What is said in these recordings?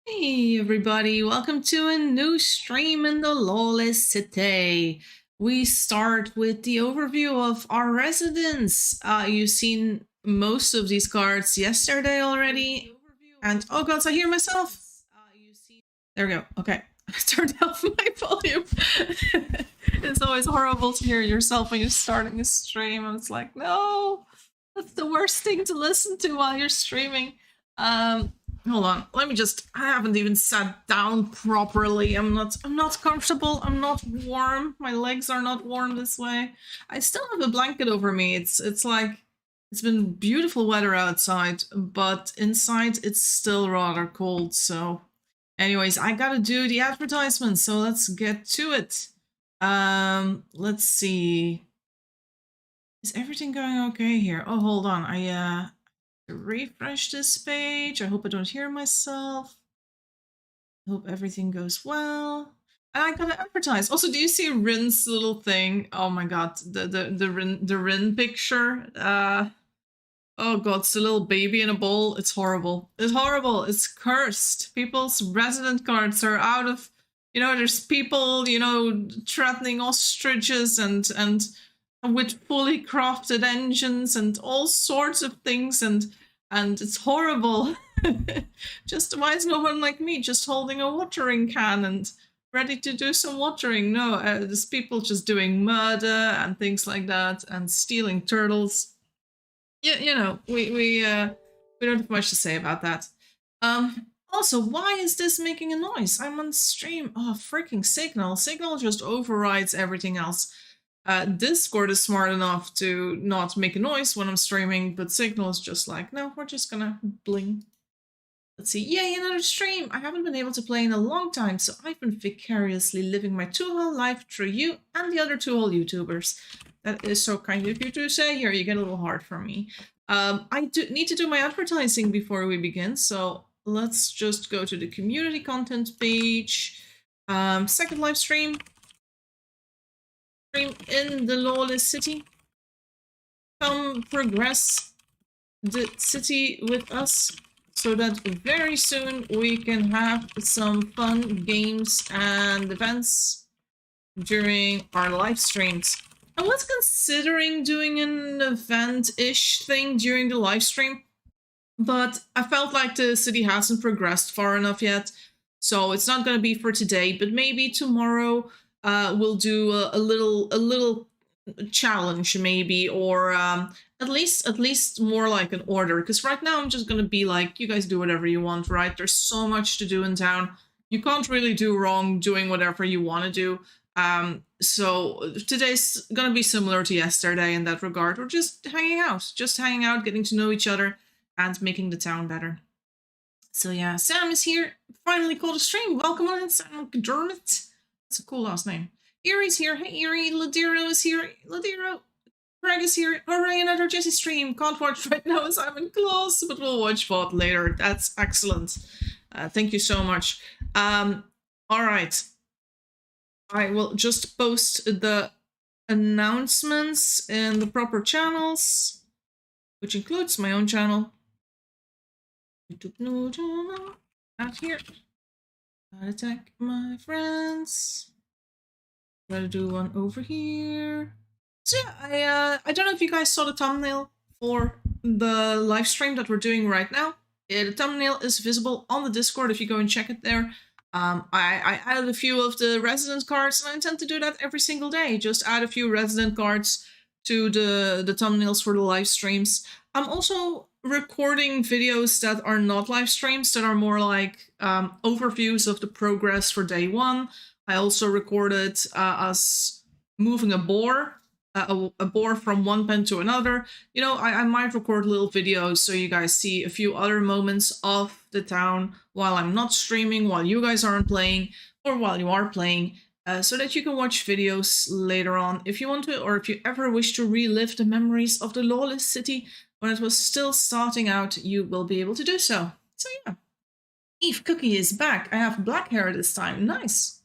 Hey everybody, welcome to a new stream in the Lawless City. We start with the overview of our residents. You've seen most of these cards yesterday already. And oh god, I hear myself. There we go. Okay. I turned off my volume. It's always horrible to hear yourself when you're starting a stream. It's like, no, that's the worst thing to listen to while you're streaming. Hold on, let me just, I haven't even sat down properly. I'm not comfortable. I'm not warm. My legs are not warm this way. I still have a blanket over me. It's like, it's been beautiful weather outside, but inside it's still rather cold. So anyways, I gotta do the advertisement. So let's get to it. Let's see. Is everything going okay here? Oh, hold on. I refresh this page. I hope I don't hear myself. I hope everything goes well. And I gotta advertise. Also, do you see Rin's little thing? Oh my god, the Rin picture. Oh god, it's a little baby in a bowl. It's horrible. It's horrible. It's cursed. People's resident cards are out of, there's people, threatening ostriches and with fully crafted engines and all sorts of things, and it's horrible. Just why is no one like me just holding a watering can and ready to do some watering? No, there's people just doing murder and things like that and stealing turtles. Yeah, we don't have much to say about that. Also, why is this making a noise? I'm on stream. Oh, freaking Signal. Signal just overrides everything else. Discord is smart enough to not make a noise when I'm streaming, but Signal is just like, no, we're just gonna bling. Let's see. Yay, another stream! I haven't been able to play in a long time, so I've been vicariously living my two-hole life through you and the other two-hole YouTubers. That is so kind of you to say. Here, you get a little heart from me. I need to do my advertising before we begin, so let's just go to the community content page. Second live stream in the Lawless City. Come progress the city with us so that very soon we can have some fun games and events during our live streams. I was considering doing an event-ish thing during the live stream, but I felt like the city hasn't progressed far enough yet, so it's not going to be for today, but maybe tomorrow we'll do a little challenge maybe, or at least more like an order, because right now I'm just gonna be like, you guys do whatever you want, right? There's so much to do in town. You can't really do wrong doing whatever you want to do. So today's gonna be similar to yesterday in that regard. We're just hanging out, getting to know each other and making the town better. So yeah, Sam is here. Finally called a stream. Welcome on in, Sam Dermot. That's a cool last name. Erie's here. Hey Erie. Ladiro is here. Ladiro. Greg is here. Hooray, another Jessie stream. Can't watch right now as I'm in class, but we'll watch VOD later. That's excellent. Thank you so much. Alright. I will just post the announcements in the proper channels, which includes my own channel. YouTube no channel. Out here. Gotta attack my friends. Gotta do one over here. So yeah, I don't know if you guys saw the thumbnail for the live stream that we're doing right now. The thumbnail is visible on the Discord if you go and check it there. I added a few of the resident cards, and I intend to do that every single day. Just add a few resident cards to the thumbnails for the live streams. I'm also recording videos that are not live streams, that are more like overviews of the progress for day one. I also recorded us moving a boar from one pen to another. You know, I might record little videos so you guys see a few other moments of the town while I'm not streaming, while you guys aren't playing, or while you are playing, so that you can watch videos later on if you want to, or if you ever wish to relive the memories of the Lawless City when it was still starting out, you will be able to do so. So yeah. Eve Cookie is back. I have black hair this time. Nice.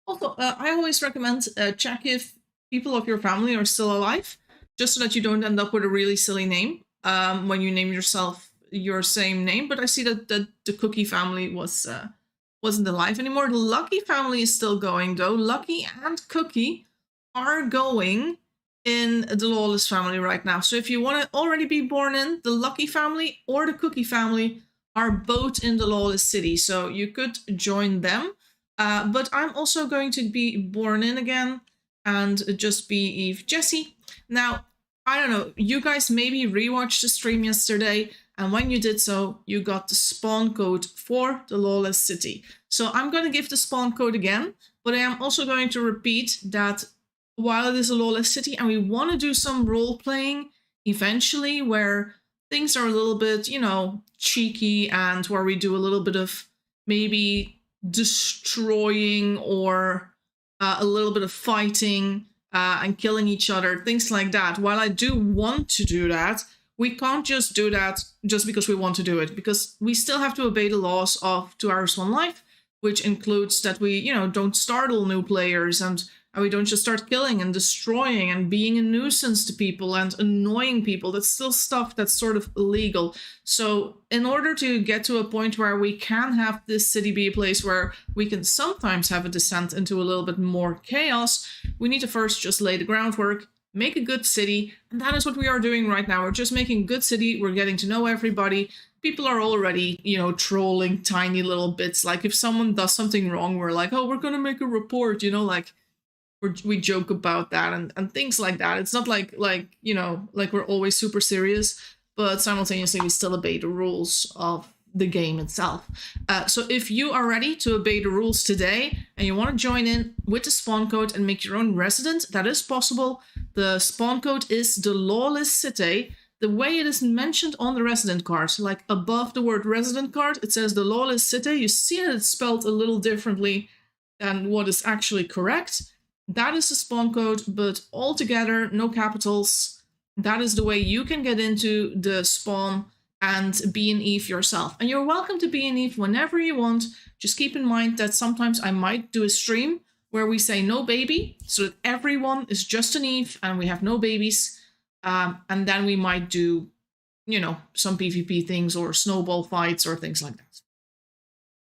Also, I always recommend check if people of your family are still alive, just so that you don't end up with a really silly name when you name yourself your same name. But I see that the Cookie family was wasn't alive anymore. The Lucky family is still going though. Lucky and Cookie are going in the Lawless family right now. So if you want to already be born in, the Lucky family or the Cookie family are both in the Lawless city. So you could join them. But I'm also going to be born in again and just be Eve Jessie. Now, I don't know, you guys maybe rewatched the stream yesterday, and when you did so, you got the spawn code for the Lawless city. So I'm going to give the spawn code again, but I am also going to repeat that while it is a Lawless city and we want to do some role playing eventually where things are a little bit, you know, cheeky and where we do a little bit of maybe destroying or a little bit of fighting and killing each other, things like that. While I do want to do that, we can't just do that just because we want to do it, because we still have to obey the laws of 2 Hours 1 Life, which includes that we, you know, don't startle new players and we don't just start killing and destroying and being a nuisance to people and annoying people. That's still stuff that's sort of illegal. So in order to get to a point where we can have this city be a place where we can sometimes have a descent into a little bit more chaos, we need to first just lay the groundwork, make a good city, and that is what we are doing right now. We're just making a good city, we're getting to know everybody. People are already, you know, trolling tiny little bits. Like if someone does something wrong, we're like, oh, we're gonna make a report, you know, like we joke about that and things like that. It's not like you know, like we're always super serious, but simultaneously we still obey the rules of the game itself. So if you are ready to obey the rules today and you want to join in with the spawn code and make your own resident, that is possible. The spawn code is the Lawless city. The way it is mentioned on the resident card, so like above the word resident card, it says the Lawless city. You see that it's spelled a little differently than what is actually correct. That is the spawn code, but all together, no capitals. That is the way you can get into the spawn and be an Eve yourself. And you're welcome to be an Eve whenever you want. Just keep in mind that sometimes I might do a stream where we say no baby, so that everyone is just an Eve and we have no babies. And then we might do, you know, some PvP things or snowball fights or things like that.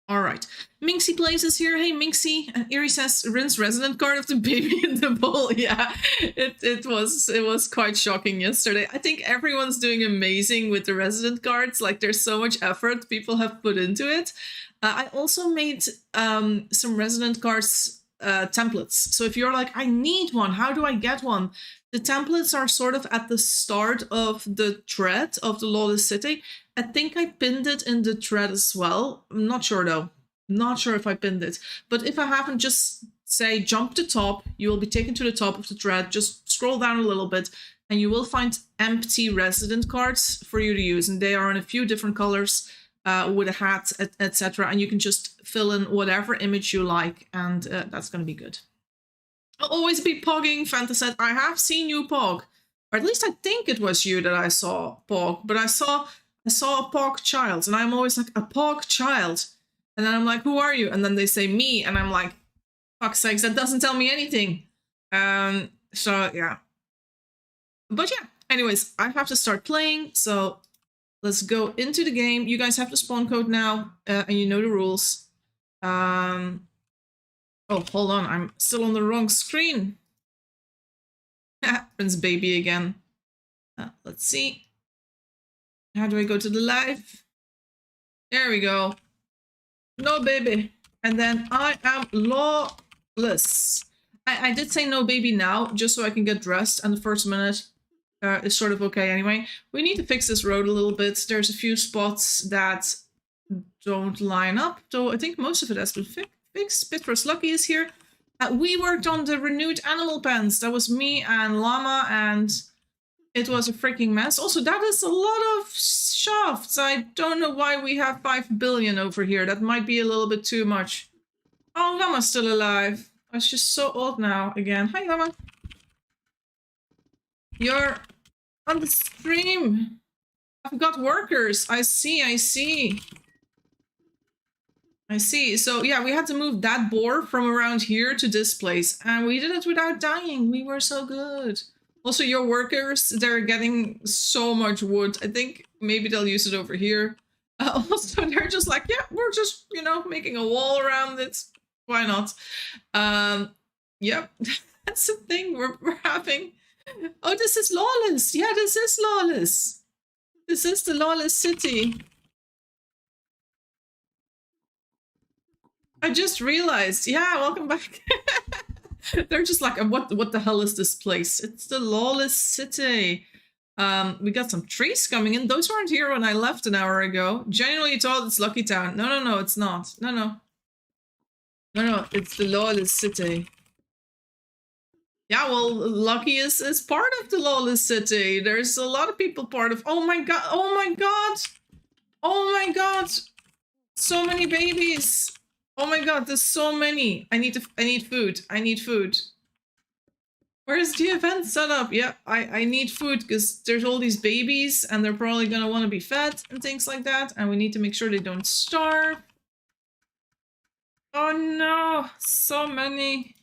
All right, Minxie Plays is here. Hey, Minxie. And Erie says, rinse resident card of the baby in the bowl. Yeah, it was quite shocking yesterday. I think everyone's doing amazing with the resident cards. Like, there's so much effort people have put into it. I also made some resident cards templates. So if you're like, I need one, how do I get one? The templates are sort of at the start of the thread of the Lawless city. I think I pinned it in the thread as well. I'm not sure though. Not sure if I pinned it. But if I haven't, just say jump to top. You will be taken to the top of the thread. Just scroll down a little bit and you will find empty resident cards for you to use. And they are in a few different colors with a hat, etc. And you can just fill in whatever image you like. And that's going to be good. I'll always be pogging, Fanta said. I have seen you pog. Or at least I think it was you that I saw pog. But I saw a pog child. And I'm always like, a pog child? And then I'm like, who are you? And then they say me. And I'm like, fuck's sakes, that doesn't tell me anything. So, yeah. But yeah, anyways, I have to start playing. So let's go into the game. You guys have the spawn code now. And you know the rules. Oh, hold on, I'm still on the wrong screen. Prince Baby again. Let's see. How do I go to the live? There we go. No baby. And then I am Lawless. I did say no baby now, just so I can get dressed, and the first minute is sort of okay anyway. We need to fix this road a little bit. There's a few spots that don't line up, though I think most of it has been fixed. Pitros Lucky is here. We worked on the renewed animal pens. That was me and Llama, and it was a freaking mess. Also, that is a lot of shafts. I don't know why we have 5 billion over here. That might be a little bit too much. Oh, Llama's still alive. It's just so old now again. Hi, Llama. You're on the stream. I've got workers. I see. So yeah, we had to move that boar from around here to this place, and we did it without dying. We were so good. Also, your workers, they're getting so much wood. I think maybe they'll use it over here. Also, they're just like, yeah, we're just, you know, making a wall around it. Why not? Yep, that's the thing we're having. Oh, this is Lawless. Yeah, this is Lawless. This is the Lawless city. I just realized. Yeah, welcome back. They're just like, what the hell is this place? It's the Lawless city. We got some trees coming in. Those weren't here when I left an hour ago. Genuinely thought it's Lucky Town. No, it's not. No, it's the Lawless city. Yeah, well, Lucky is part of the Lawless city. There's a lot of people part of. Oh my god! Oh my god! Oh my god! So many babies! Oh my god, there's so many. I need food. I need food. Where's the event set up? Yeah, I need food because there's all these babies and they're probably gonna want to be fed and things like that. And we need to make sure they don't starve. Oh no, so many.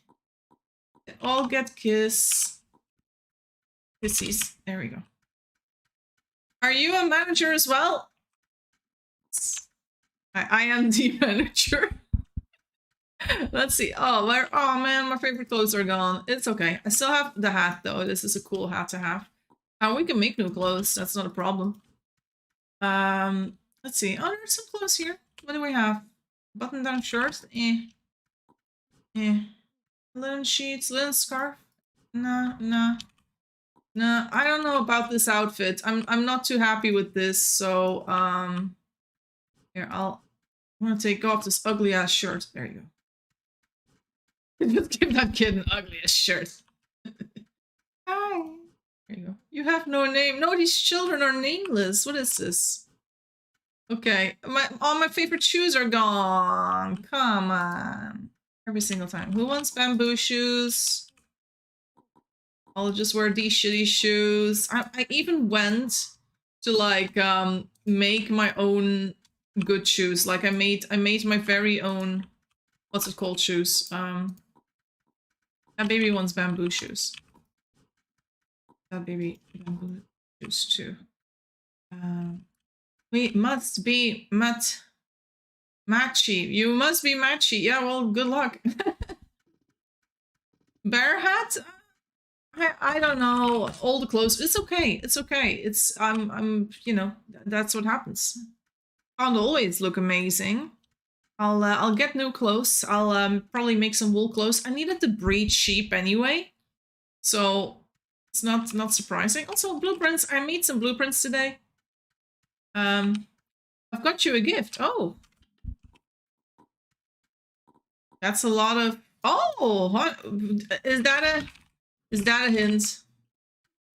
They all get kissies. There we go. Are you a manager as well? I am the manager. Let's see. Oh, man, my favorite clothes are gone. It's okay. I still have the hat though. This is a cool hat to have. We can make new clothes. That's not a problem. Let's see. Oh, there's some clothes here. What do we have? Button-down shirt. Linen sheets. Linen scarf. No. I don't know about this outfit. I'm not too happy with this. So here I'm gonna take off this ugly ass shirt. There you go. Just give that kid an ugly ass shirt. Hi. There you go. You have no name. No, these children are nameless. What is this? Okay, all my favorite shoes are gone. Come on. Every single time. Who wants bamboo shoes? I'll just wear these shitty shoes. I even went to like make my own good shoes. Like I made my very own, what's it called, shoes. That baby wants bamboo shoes. That baby bamboo shoes too. We must be matchy. You must be matchy. Yeah, well, good luck. Bear hat? I don't know. All the clothes. It's okay. It's okay. It's I'm you know, that's what happens. Can't always look amazing. I'll get new clothes. I'll probably make some wool clothes. I needed to breed sheep anyway, so it's not surprising. Also, blueprints. I made some blueprints today. I've got you a gift. Oh, that's a lot of. Oh, what is that a? Is that a hint?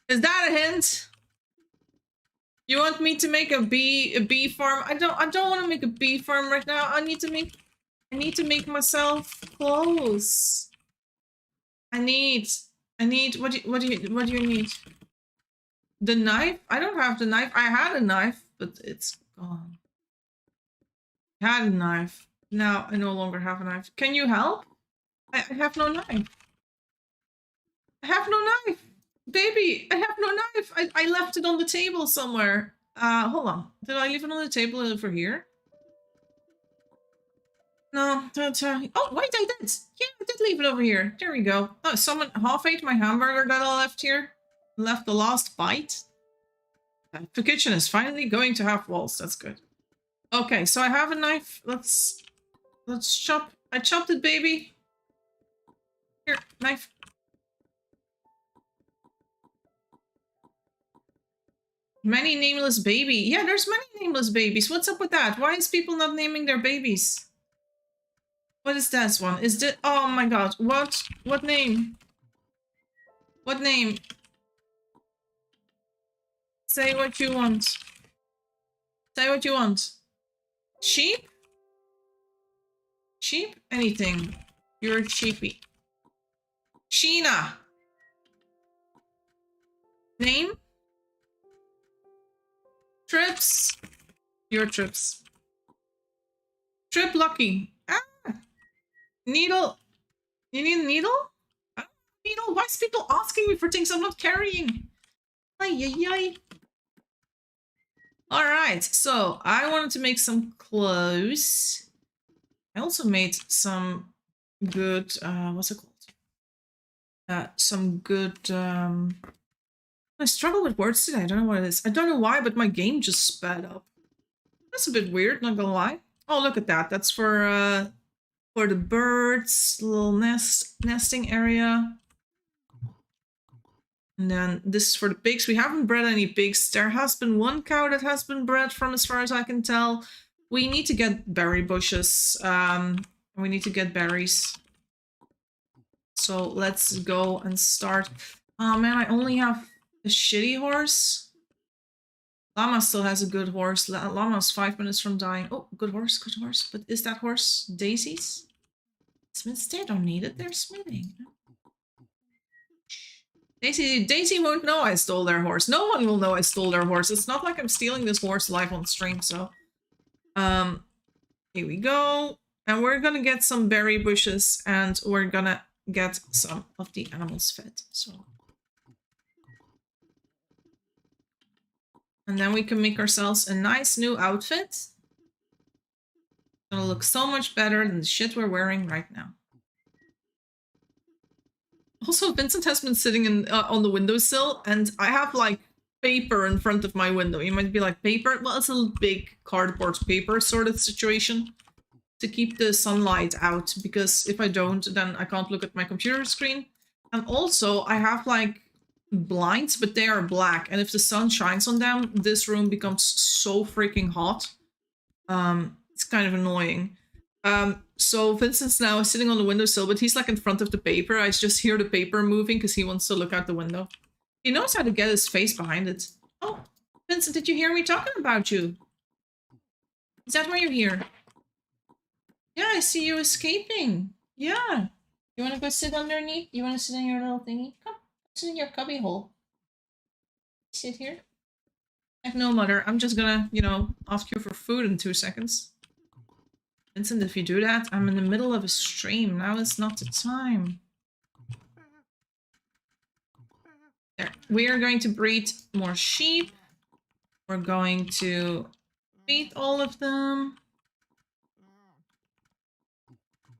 Is that a hint? You want me to make a bee farm? I don't want to make a bee farm right now. I need to make myself clothes. I need what do you need? The knife? I don't have the knife. I had a knife, but it's gone. I had a knife. Now I no longer have a knife. Can you help? I have no knife. I have no knife. Baby, I have no knife. I left it on the table somewhere. Hold on. Did I leave it on the table over here? No, don't. Oh, wait, I did. Yeah, I did leave it over here. There we go. Oh, someone half ate my hamburger that I left here. Left the last bite. The kitchen is finally going to have walls. That's good. Okay, so I have a knife. Let's chop. I chopped it, baby. Here, knife. Many nameless baby. Yeah, there's many nameless babies. What's up with that? Why is people not naming their babies? What is this one? Is this? Oh my god. What? What name? What name? Say what you want. Say what you want. Sheep? Sheep? Anything. You're a sheepy. Sheena. Name? Trips. Your trips. Trip Lucky. Ah. Needle. You need a needle? Needle? Why is people asking me for things I'm not carrying? Ay, ay, ay. All right, so I wanted to make some clothes. I also made some good, what's it called? Some good, I struggle with words today. I don't know what it is. I don't know why, but my game just sped up. That's a bit weird, not gonna lie. Oh, look at that. That's for the birds, little nesting area. And then this is for the pigs. We haven't bred any pigs. There has been one cow that has been bred from as far as I can tell. We need to get berry bushes. We need to get berries. So let's go and start. Oh man, I only have a shitty horse. Llama still has a good horse. Llama's 5 minutes from dying. Oh, good horse, good horse. But is that horse Daisy's? Smiths, they don't need it. They're smithing. Daisy won't know I stole their horse. No one will know I stole their horse. It's not like I'm stealing this horse live on stream, so... Here we go. And we're gonna get some berry bushes, and we're gonna get some of the animals fed, so... And then we can make ourselves a nice new outfit. It's gonna look so much better than the shit we're wearing right now. Also, Vincent has been sitting in on the windowsill, and I have like paper in front of my window. You might be like, paper? Well, it's a big cardboard paper sort of situation to keep the sunlight out, because if I don't, then I can't look at my computer screen. And also, I have like blinds, but they are black, and if the sun shines on them, this room becomes so freaking hot. It's kind of annoying. So Vincent's now sitting on the windowsill, but he's like in front of the paper. I just hear the paper moving because he wants to look out the window. He knows how to get his face behind it. Oh, Vincent, did you hear me talking about you? Is that why you're here? Yeah, I see you escaping. Yeah. You want to go sit underneath? You want to sit in your little thingy? Come, sit in your cubby hole. Sit here. I have no mother. I'm just gonna, you know, ask you for food in 2 seconds. Vincent, if you do that, I'm in the middle of a stream. Now is not the time. There. We are going to breed more sheep. We're going to feed all of them.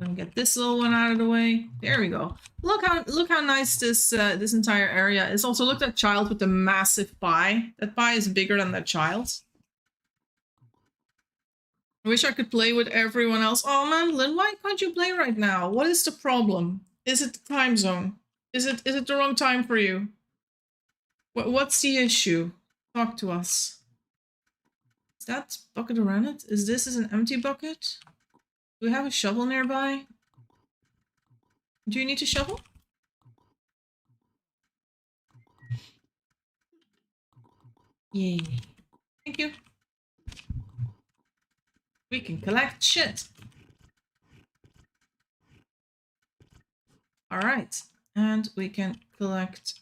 I'm gonna get this little one out of the way. There we go. Look how nice this this entire area is. Also, look at that child with the massive pie. That pie is bigger than that child. I wish I could play with everyone else. Oh man, Lynn, why can't you play right now? What is the problem? Is it the time zone? Is it the wrong time for you? What's the issue? Talk to us. Is that bucket around it? Is this an empty bucket? Do we have a shovel nearby? Do you need to shovel? Yay. Thank you. We can collect shit. Alright. And we can collect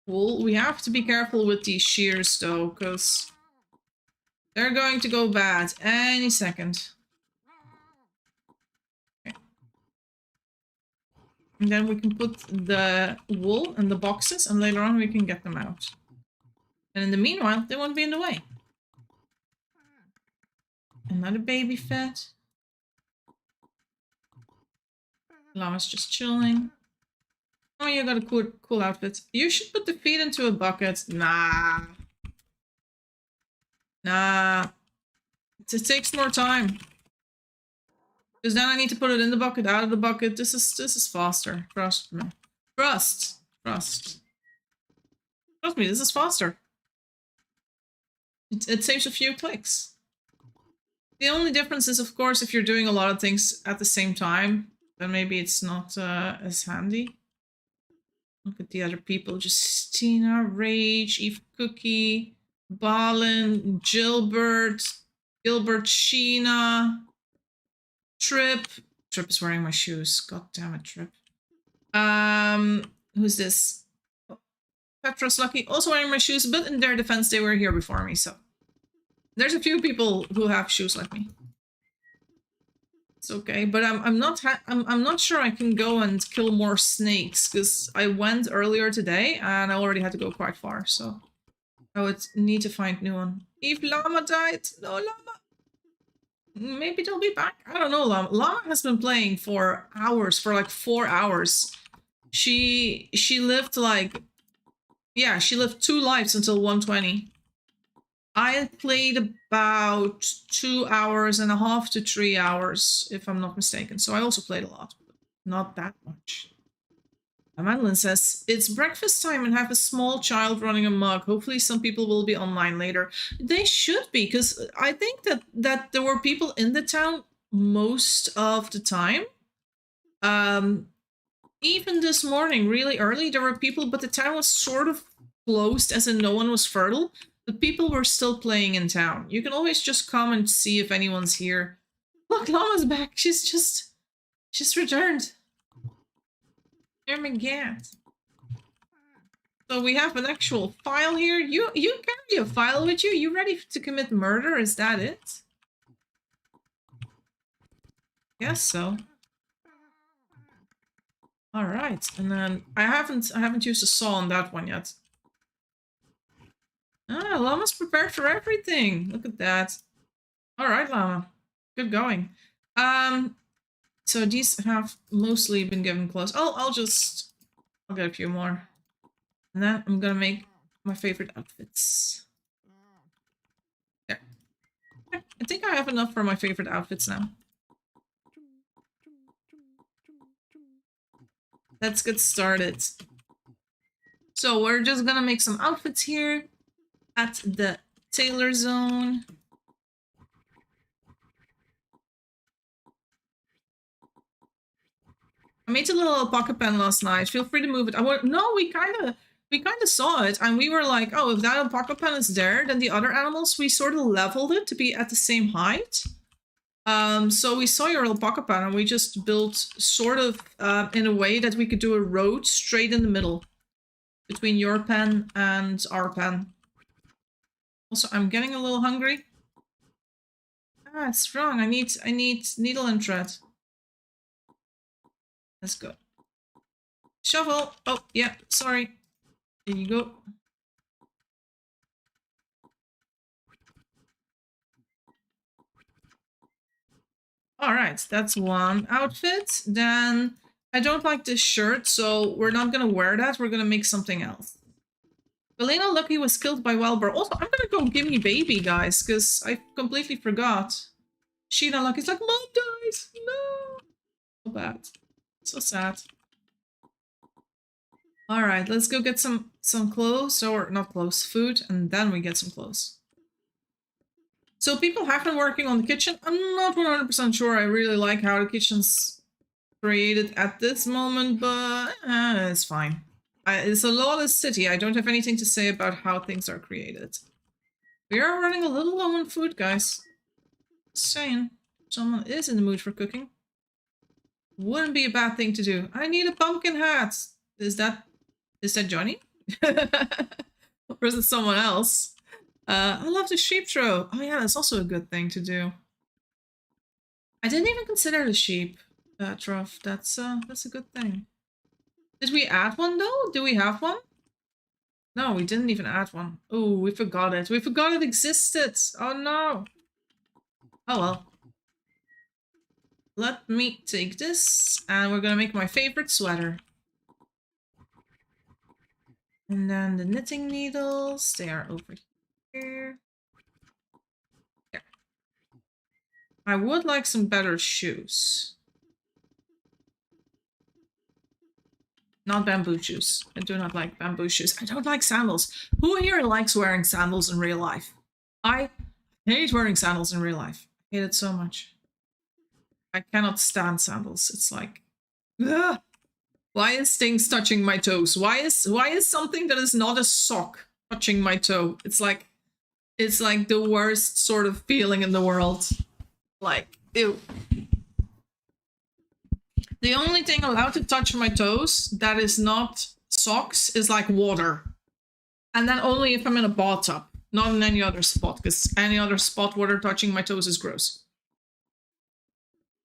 wool. We have to be careful with these shears though, because they're going to go bad any second. Okay. And then we can put the wool in the boxes, and later on we can get them out. And in the meanwhile, they won't be in the way. Another baby fed. Llama's just chilling. Oh, you got a cool outfit. You should put the feet into a bucket. Nah. Nah. It takes more time. Because then I need to put it in the bucket, out of the bucket. This is faster. Trust me. Trust me, this is faster. It saves a few clicks. The only difference is, of course, if you're doing a lot of things at the same time, then maybe it's not as handy. Look at the other people. Justina, Rage, Eve Cookie, Balin, Gilbert, Sheena, Trip. Trip is wearing my shoes. God damn it, Trip. Who's this? Petra's Lucky, also wearing my shoes, but in their defense, they were here before me, so. There's a few people who have shoes like me. It's okay, but I'm not sure I can go and kill more snakes, because I went earlier today and I already had to go quite far, so I would need to find new one. Eve Llama died. No, Llama. Maybe they'll be back. I don't know, Llama. Llama has been playing for hours, for like 4 hours. She lived like, yeah, she lived 2 lives until 120. I played about 2.5 to 3 hours, if I'm not mistaken. So I also played a lot, but not that much. Madeline says, it's breakfast time and have a small child running amok. Hopefully some people will be online later. They should be, because I think that there were people in the town most of the time. Even this morning, really early, there were people, but the town was sort of closed, as in no one was fertile. But people were still playing in town. You can always just come and see if anyone's here. Look, Llama's back. She's returned. Oh my god. So we have an actual file here. You carry a file with you? You ready to commit murder? Is that it? Guess so. All right, and then I haven't used a saw on that one yet. Ah, Llama's prepared for everything. Look at that. All right, Llama. Good going. So these have mostly been given clothes. I'll get a few more. And then I'm gonna make my favorite outfits. There. I think I have enough for my favorite outfits now. Let's get started. So we're just gonna make some outfits here at the tailor zone. I made a little alpaca pen last night. Feel free to move it. No, we kind of saw it, and we were like, oh, if that alpaca pen is there, then the other animals, we sort of leveled it to be at the same height. So we saw your alpaca pen, and we just built sort of in a way that we could do a road straight in the middle between your pen and our pen. Also, I'm getting a little hungry. Ah, it's wrong. I need needle and thread. Let's go. Shovel. Oh, yeah, sorry. There you go. Alright, that's one outfit. Then I don't like this shirt, so we're not gonna wear that. We're gonna make something else. Elena Lucky was killed by Wellbur. Also, I'm gonna go Gimme Baby, guys, because I completely forgot. Sheena Lucky's like, Mom died! No! So bad. So sad. Alright, let's go get some clothes, or not clothes, food, and then we get some clothes. So people have been working on the kitchen. I'm not 100% sure I really like how the kitchen's created at this moment, but it's fine. It's a lawless city. I don't have anything to say about how things are created. We are running a little low on food, guys. Just saying. Someone is in the mood for cooking. Wouldn't be a bad thing to do. I need a pumpkin hat. Is that Johnny? Or is it someone else? I love the sheep throw. Oh yeah, that's also a good thing to do. I didn't even consider the sheep trough. That's a good thing. Did we add one though? Do we have one? No, we didn't even add one. Oh, we forgot it. We forgot it existed. Oh no. Oh well. Let me take this, and we're gonna make my favorite sweater. And then the knitting needles, they are over here. There. I would like some better shoes. Not bamboo shoes. I do not like bamboo shoes. I don't like sandals. Who here likes wearing sandals in real life? I hate wearing sandals in real life. I hate it so much. I cannot stand sandals. It's like, ugh. Why is things touching my toes? Why is something that is not a sock touching my toe? It's like the worst sort of feeling in the world. Like, ew. The only thing allowed to touch my toes that is not socks is like water. And then only if I'm in a bathtub, not in any other spot, because any other spot water touching my toes is gross.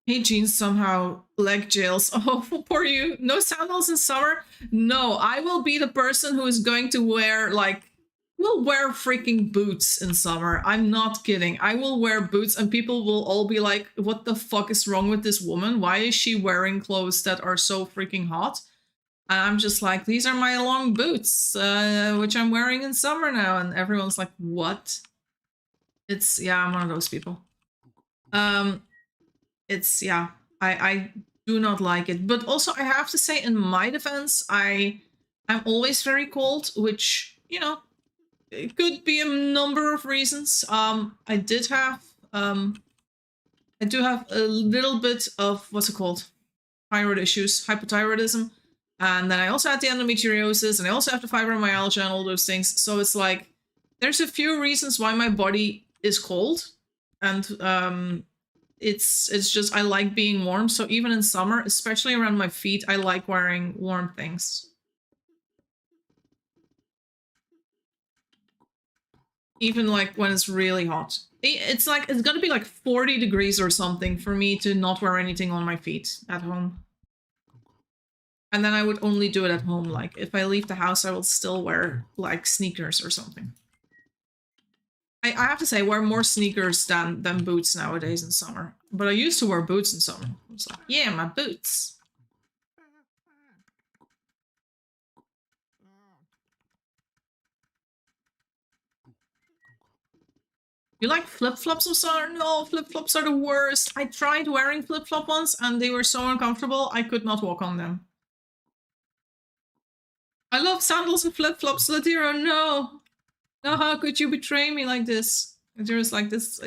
Hey, jeans somehow leg jails. Oh, poor you. No sandals in summer? No, I will be the person who is going to wear like will wear freaking boots in summer. I'm not kidding. I will wear boots and people will all be like, what the fuck is wrong with this woman? Why is she wearing clothes that are so freaking hot? And I'm just like, these are my long boots, which I'm wearing in summer now. And everyone's like, what? It's, yeah, I'm one of those people. It's, yeah, I do not like it. But also I have to say, in my defense, I'm always very cold, which, you know, it could be a number of reasons. I do have a little bit of, what's it called? Thyroid issues, hypothyroidism. And then I also had the endometriosis, and I also have the fibromyalgia and all those things. So it's like, there's a few reasons why my body is cold. And it's just, I like being warm. So even in summer, especially around my feet, I like wearing warm things. Even like when it's really hot. It's like, it's gonna be like 40 degrees or something for me to not wear anything on my feet at home. And then I would only do it at home. Like if I leave the house, I will still wear like sneakers or something. I have to say, I wear more sneakers than boots nowadays in summer. But I used to wear boots in summer. I was like, yeah, my boots. You like flip-flops in summer? No, flip-flops are the worst. I tried wearing flip-flop once and they were so uncomfortable, I could not walk on them. I love sandals and flip-flops, Ladira, no! No, how could you betray me like this? Ladira's like this,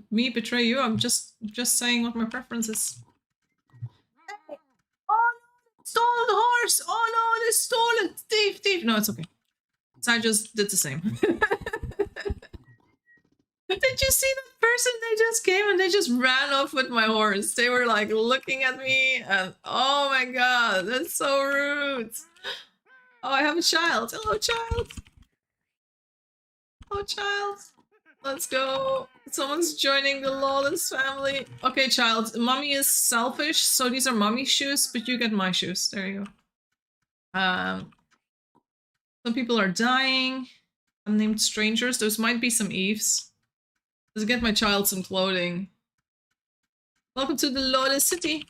me betray you? I'm just saying what my preference is. Oh, stole the horse! Oh no, they stole it! Thief! No, it's okay. So I just did the same. Did you see that person? They just came and they just ran off with my horse. They were like looking at me and oh my god, that's so rude. Oh, I have a child. Hello, child. Hello, child. Let's go. Someone's joining the Lawless family. Okay, child. Mommy is selfish, so these are mommy's shoes, but you get my shoes. There you go. Some people are dying. Unnamed strangers. Those might be some Eves. Let's get my child some clothing. Welcome to the Lawless city.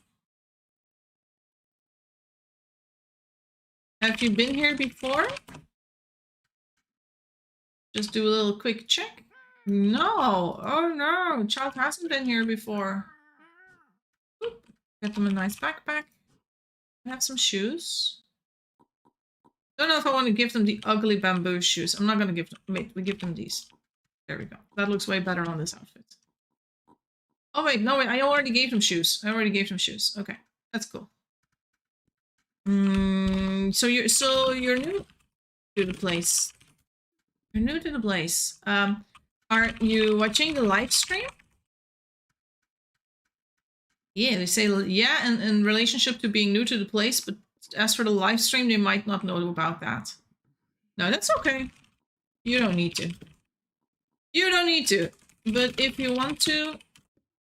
Have you been here before? Just do a little quick check. No. Oh no. Child hasn't been here before. Oop. Get them a nice backpack. Have some shoes. Don't know if I want to give them the ugly bamboo shoes. I'm not going to give them. Wait, we give them these. There we go. That looks way better on this outfit. Oh wait, no wait, I already gave them shoes. Okay, that's cool. So you're new to the place. You're new to the place. Are you watching the live stream? Yeah, they say yeah in relationship to being new to the place, but as for the live stream, they might not know about that. No, that's okay. You don't need to. You don't need to. But if you want to,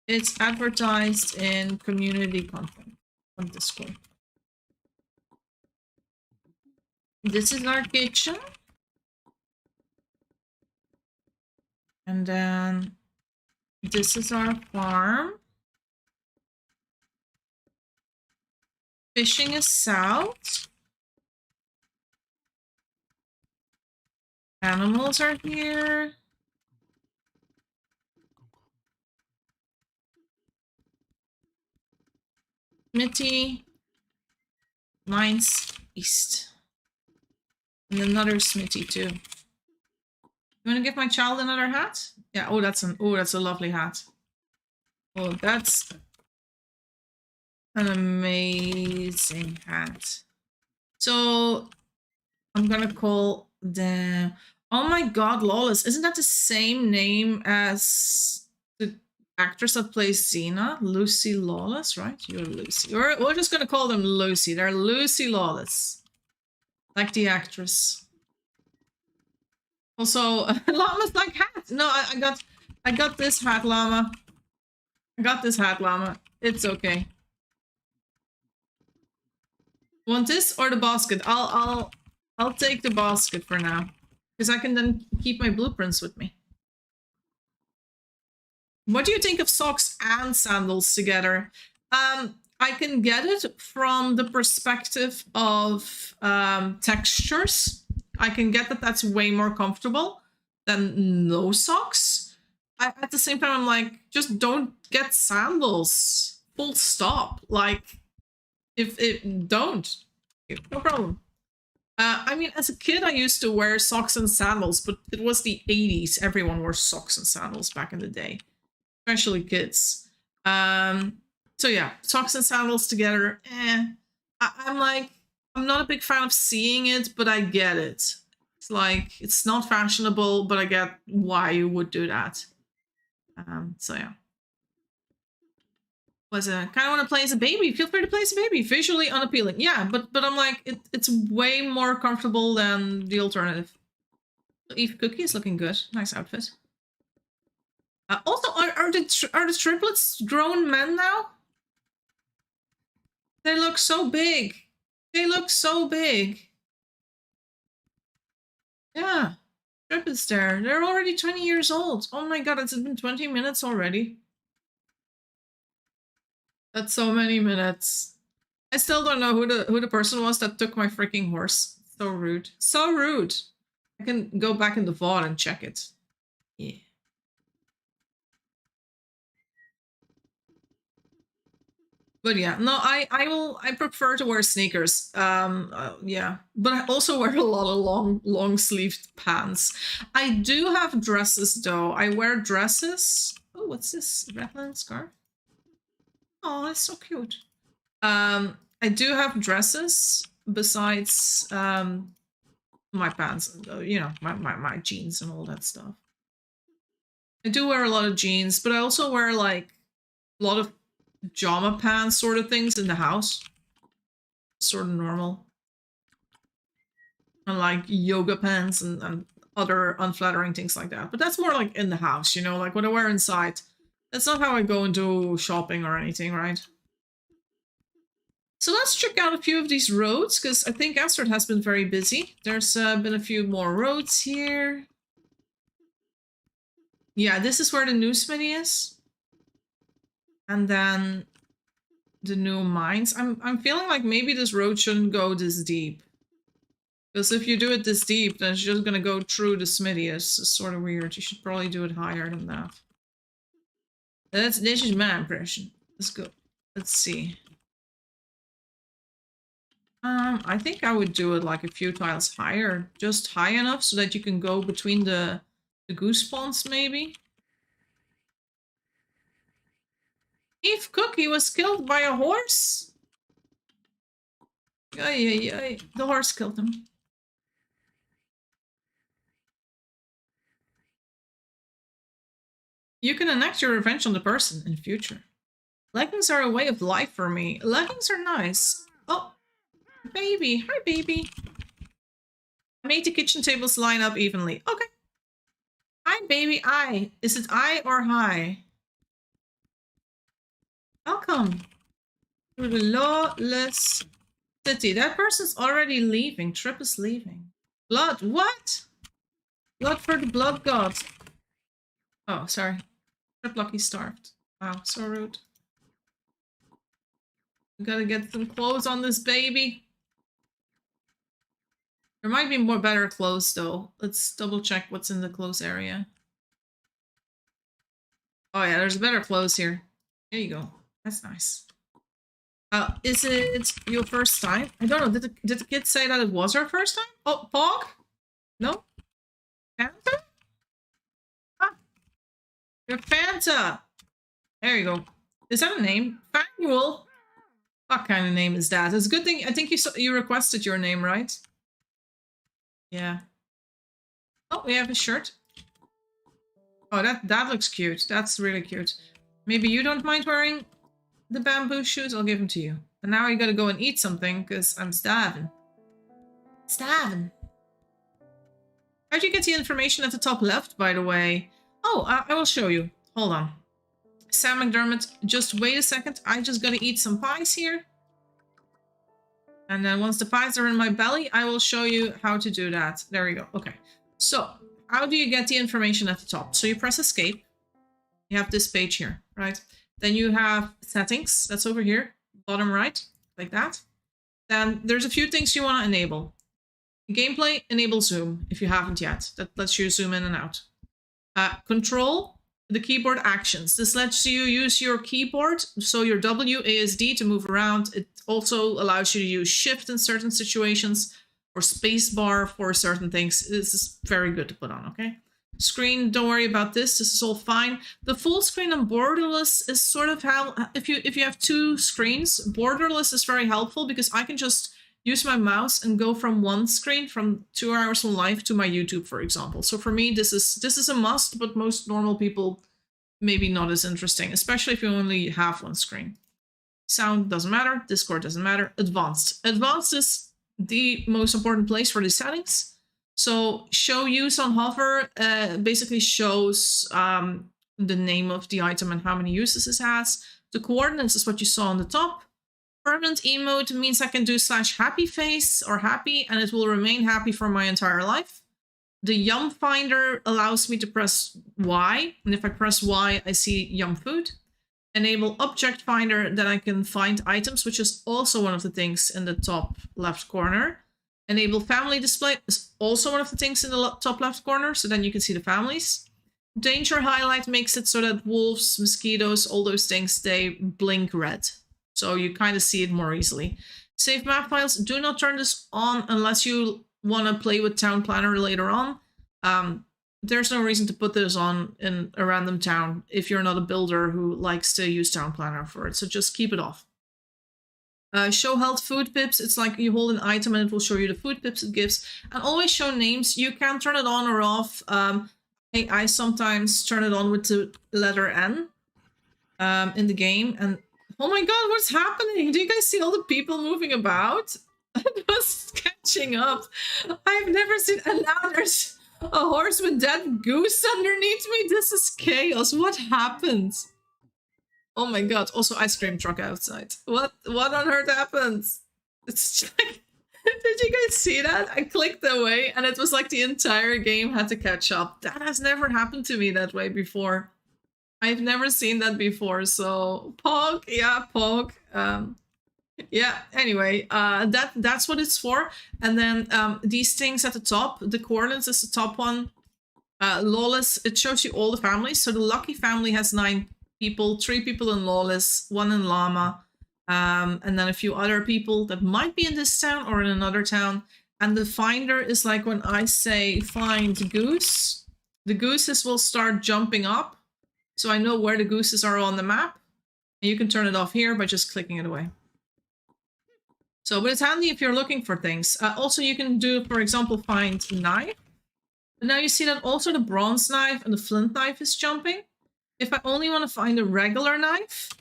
it's advertised in community content on Discord. This is our kitchen. And then this is our farm. Fishing is south. Animals are here. Smitty. Mine's east. And another Smitty too. You want to give my child another hat? Yeah. Oh, that's a lovely hat. Oh, that's an amazing hat. So I'm gonna call the. Oh my God, Lawless! Isn't that the same name as the actress that plays Xena, Lucy Lawless? Right? You're Lucy. We're just gonna call them Lucy. They're Lucy Lawless, like the actress. Also, llamas like hats. No, I got this hat, llama. I got this hat, llama. It's okay. Want this or the basket? I'll take the basket for now. because I can then keep my blueprints with me. What do you think of socks and sandals together? I can get it from the perspective of textures. I can get that that's way more comfortable than no socks. At the same time, I'm like, just don't get sandals. Full stop. Like, if it don't, no problem. I mean, as a kid, I used to wear socks and sandals, but it was the 80s. Everyone wore socks and sandals back in the day, especially kids. So yeah, socks and sandals together. I'm like, I'm not a big fan of seeing it, but I get it. It's like, it's not fashionable, but I get why you would do that. So yeah. Was a kind of want to play as a baby. Feel free to play as a baby. Visually unappealing. Yeah, but I'm like, it's way more comfortable than the alternative. Eve Cookie is looking good. Nice outfit. Also, are the triplets grown men now? They look so big. They look so big. Yeah. Trip is there. They're already 20 years old. Oh my god, it's been 20 minutes already. That's so many minutes. I still don't know who the person was that took my freaking horse. So rude. So rude. I can go back in the VOD and check it. Yeah. But yeah, no, I prefer to wear sneakers. Yeah, but I also wear a lot of long sleeved pants. I do have dresses though. I wear dresses. Oh, what's this? Ratland scarf? Oh, that's so cute. I do have dresses besides my pants, you know, my jeans and all that stuff. I do wear a lot of jeans, but I also wear like a lot of pajama pants sort of things in the house. Sort of normal. And like yoga pants and other unflattering things like that. But that's more like in the house, you know, like what I wear inside. That's not how I go and do shopping or anything, right? So let's check out a few of these roads, because I think Astrid has been very busy. There's been a few more roads here. Yeah, this is where the new smithy is. And then the new mines. I'm feeling like maybe this road shouldn't go this deep. Because if you do it this deep, then it's just gonna go through the smithy. It's sort of weird. You should probably do it higher than that. This is my impression. Let's go. Let's see. I think I would do it like a few tiles higher. Just high enough so that you can go between the goose ponds, maybe. Eve Cookie was killed by a horse? Ay. The horse killed him. You can enact your revenge on the person in future. Leggings are a way of life for me. Leggings are nice. Oh, baby. Hi, baby. I made the kitchen tables line up evenly. Okay. Hi, baby. I. Is it I or hi? Welcome to the Lawless city. That person's already leaving. Trip is leaving. Blood. What? Blood for the blood god. Oh, sorry. Trip Lucky starved. Wow, so rude. We gotta get some clothes on this baby. There might be more better clothes though. Let's double check what's in the clothes area. Oh yeah, there's better clothes here. There you go. That's nice. Is it your first time? I don't know. Did the kid say that it was her first time? Oh, Pog? No? Fanta? Ah, you're Fanta. There you go. Is that a name? Fanuel? What kind of name is that? It's a good thing. I think you requested your name, right? Yeah. Oh, we have a shirt. Oh, that looks cute. That's really cute. Maybe you don't mind wearing the bamboo shoes? I'll give them to you. And now I gotta go and eat something because I'm starving. Starving. How'd you get the information at the top left, by the way? Oh, I will show you. Hold on. Sam McDermott, just wait a second. I just gotta eat some pies here. And then once the pies are in my belly, I will show you how to do that. There we go. Okay. So, how do you get the information at the top? So you press escape. You have this page here, right? Then you have settings. That's over here, bottom right, like that. Then there's a few things you want to enable. Gameplay, enable zoom if you haven't yet. That lets you zoom in and out. Control the keyboard actions. This lets you use your keyboard, so your WASD to move around. It also allows you to use shift in certain situations or spacebar for certain things. This is very good to put on, okay? Screen, don't worry about this. This is all fine. The full screen on borderless is sort of how, if you have two screens, borderless is very helpful because I can just use my mouse and go from one screen, from 2 hours from life to my YouTube, for example. So for me, this is a must, but most normal people maybe not as interesting, especially if you only have one screen. Sound doesn't matter. Discord doesn't matter. Advanced. Advanced is the most important place for the settings. So show use on hover basically shows the name of the item and how many uses it has. The coordinates is what you saw on the top. Permanent emote means I can do /happy face or happy, and it will remain happy for my entire life. The Yum Finder allows me to press Y, and if I press Y, I see Yum Food. Enable Object Finder, then I can find items, which is also one of the things in the top left corner. Enable Family Display is also one of the things in the top left corner, so then you can see the families. Danger Highlight makes it so that wolves, mosquitoes, all those things, they blink red. So you kind of see it more easily. Save map files. Do not turn this on unless you want to play with Town Planner later on. There's no reason to put this on in a random town if you're not a builder who likes to use Town Planner for it. So just keep it off. Show health food pips. It's like you hold an item and it will show you the food pips it gives. And always show names. You can turn it on or off. I sometimes turn it on with the letter N in the game. And oh my god, what's happening? Do you guys see all the people moving about? I was catching up. I've never seen... And now there's a horse with dead goose underneath me. This is chaos. What happened? Oh my god. Also, ice cream truck outside. What on earth happened? It's just like... Did you guys see that? I clicked away and it was like the entire game had to catch up. That has never happened to me that way before. I've never seen that before, so Pog, yeah, Pog. Yeah, anyway, that's what it's for. And then these things at the top, the coordinates is the top one. Lawless, it shows you all the families. So the Lucky family has 9 people, 3 people in Lawless, 1 in Llama, and then a few other people that might be in this town or in another town. And the finder is like when I say find goose, the gooses will start jumping up. So I know where the gooses are on the map. And you can turn it off here by just clicking it away. So, but it's handy if you're looking for things. Also, you can do, for example, find knife. But now you see that also the bronze knife and the flint knife is jumping. If I only want to find a regular knife,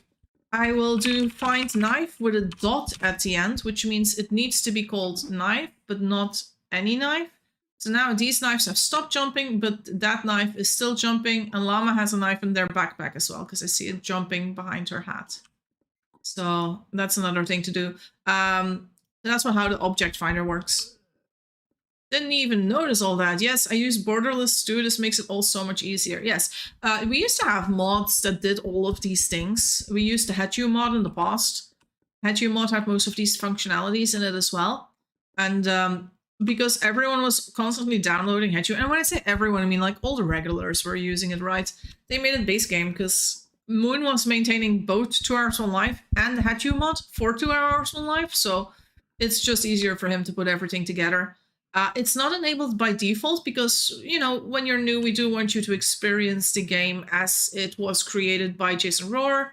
I will do find knife with a dot at the end, which means it needs to be called knife, but not any knife. So now these knives have stopped jumping, but that knife is still jumping. And Llama has a knife in their backpack as well, because I see it jumping behind her hat. So that's another thing to do. That's how the object finder works. Didn't even notice all that. Yes, I use borderless too. This makes it all so much easier. Yes, we used to have mods that did all of these things. We used the Hetu mod in the past. Hetu mod had most of these functionalities in it as well. And because everyone was constantly downloading Hetu, and when I say everyone, I mean like all the regulars were using it, right? They made it base game because Moon was maintaining both 2 hours on life and the Hetu mod for 2 hours on life, so it's just easier for him to put everything together. It's not enabled by default because, you know, when you're new, we do want you to experience the game as it was created by Jason Rohr,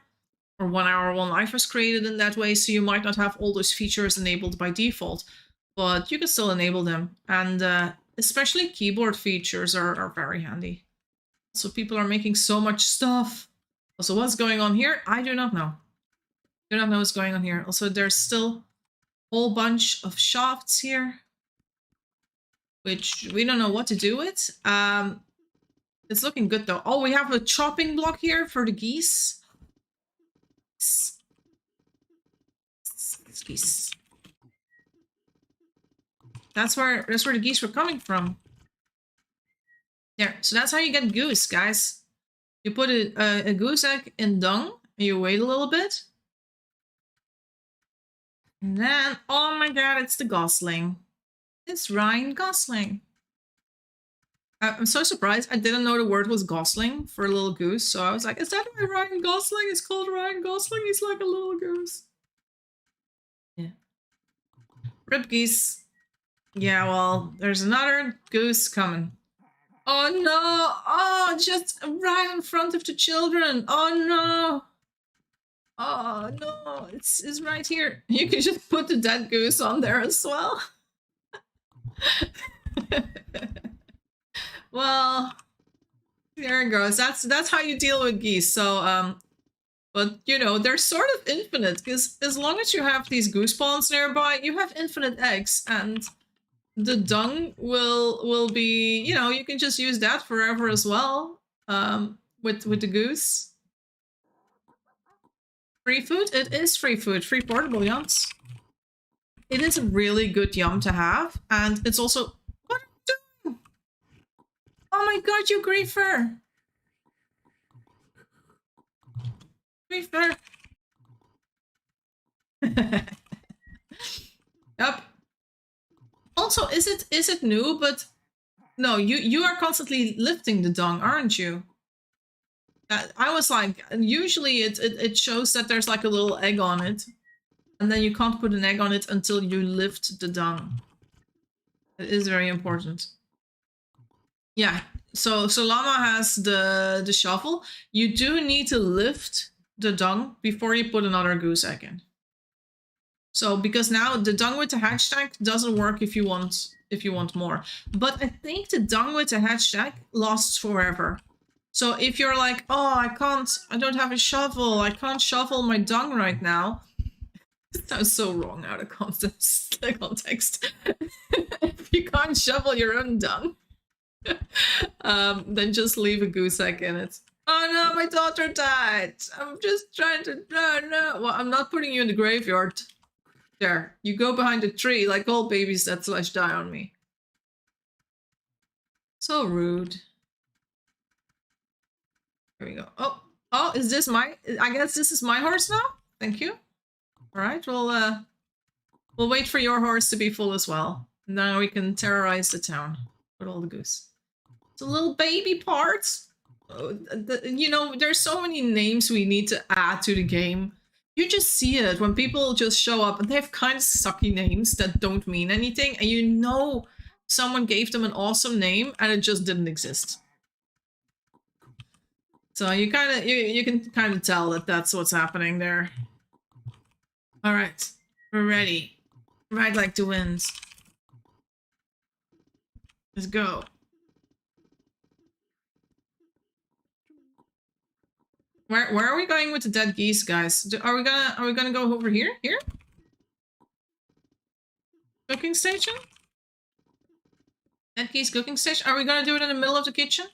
or 1 Hour 1 Life was created in that way, so you might not have all those features enabled by default. But you can still enable them, and especially keyboard features are very handy. So people are making so much stuff. Also, what's going on here? I do not know. I do not know what's going on here. Also, there's still a whole bunch of shafts here, which we don't know what to do with. It's looking good though. Oh, we have a chopping block here for the geese. Geese. That's where the geese were coming from. There. So that's how you get goose, guys. You put a goose egg in dung, and you wait a little bit. And then, oh my god, it's the Gosling. It's Ryan Gosling. I'm so surprised. I didn't know the word was Gosling for a little goose. So I was like, is that why Ryan Gosling is called Ryan Gosling? He's like a little goose. Yeah. Rip geese. Yeah, well, there's another goose coming. Oh no! Oh, just right in front of the children. Oh no! Oh no! It's right here. You can just put the dead goose on there as well. Well, there it goes. That's how you deal with geese. So but you know they're sort of infinite because as long as you have these goose pawns nearby, you have infinite eggs, and the dung will be, you know, you can just use that forever as well. With the goose. Free food? It is free food. Free portable yums. It is a really good yum to have, and it's also... What are you doing? Oh my god, you griefer! Griefer! Yep. Also, is it new? But no, you are constantly lifting the dung, aren't you? I was like, usually it shows that there's like a little egg on it, and then you can't put an egg on it until you lift the dung. It is very important. Yeah. So Llama has the shovel. You do need to lift the dung before you put another goose egg in. So because now the dung with the hatch tank doesn't work if you want more. But I think the dung with the hatch tank lasts forever. So if you're like, oh, I don't have a shovel, I can't shovel my dung right now. It sounds so wrong out of context. If you can't shovel your own dung, then just leave a goose egg in it. Oh no, my daughter died. I'm just trying to, no. Well, I'm not putting you in the graveyard. There, you go behind a tree like all babies that slash die on me. So rude. Here we go. Oh, is this my... I guess this is my horse now? Thank you. Alright, we'll wait for your horse to be full as well. And then we can terrorize the town with all the goose. It's a little baby part. You know, there's so many names we need to add to the game. You just see it when people just show up and they have kind of sucky names that don't mean anything. And you know someone gave them an awesome name and it just didn't exist. So you can kind of tell that that's what's happening there. All right, we're ready. Ride like the wind. Let's go. Where are we going with the dead geese, guys? Are we gonna go over here? Here? Cooking station? Dead geese cooking station? Are we gonna do it in the middle of the kitchen?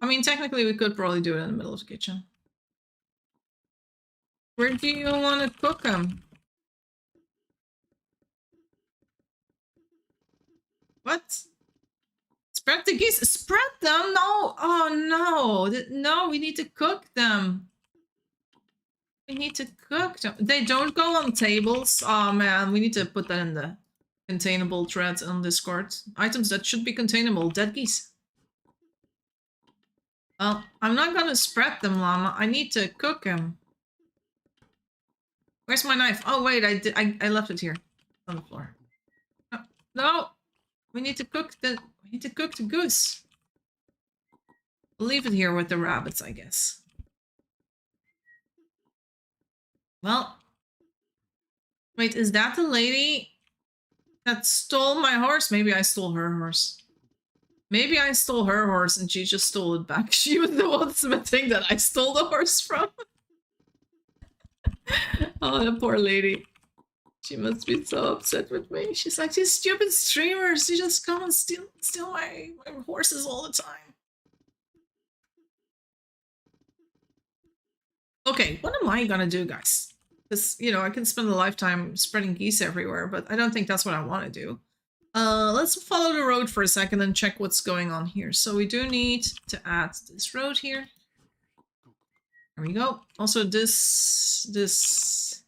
I mean, technically we could probably do it in the middle of the kitchen. Where do you want to cook them? What? Spread the geese? Spread them? No! Oh no! No, we need to cook them. We need to cook them. They don't go on tables. Oh man, we need to put that in the containable thread on Discord. Items that should be containable. Dead geese. Well, I'm not gonna spread them, Llama. I need to cook them. Where's my knife? Oh wait, I left it here on the floor. No, we need to cook the goose. We'll leave it here with the rabbits, I guess. Well, wait, is that the lady that stole my horse? Maybe I stole her horse. Maybe I stole her horse and she just stole it back. She was the one submitting that I stole the horse from. Oh, the poor lady. She must be so upset with me. She's like, these stupid streamers, they just come and steal my horses all the time. Okay, what am I gonna do, guys? Because, you know, I can spend a lifetime spreading geese everywhere, but I don't think that's what I want to do. Let's follow the road for a second and check what's going on here. So we do need to add this road here. There we go. Also, this is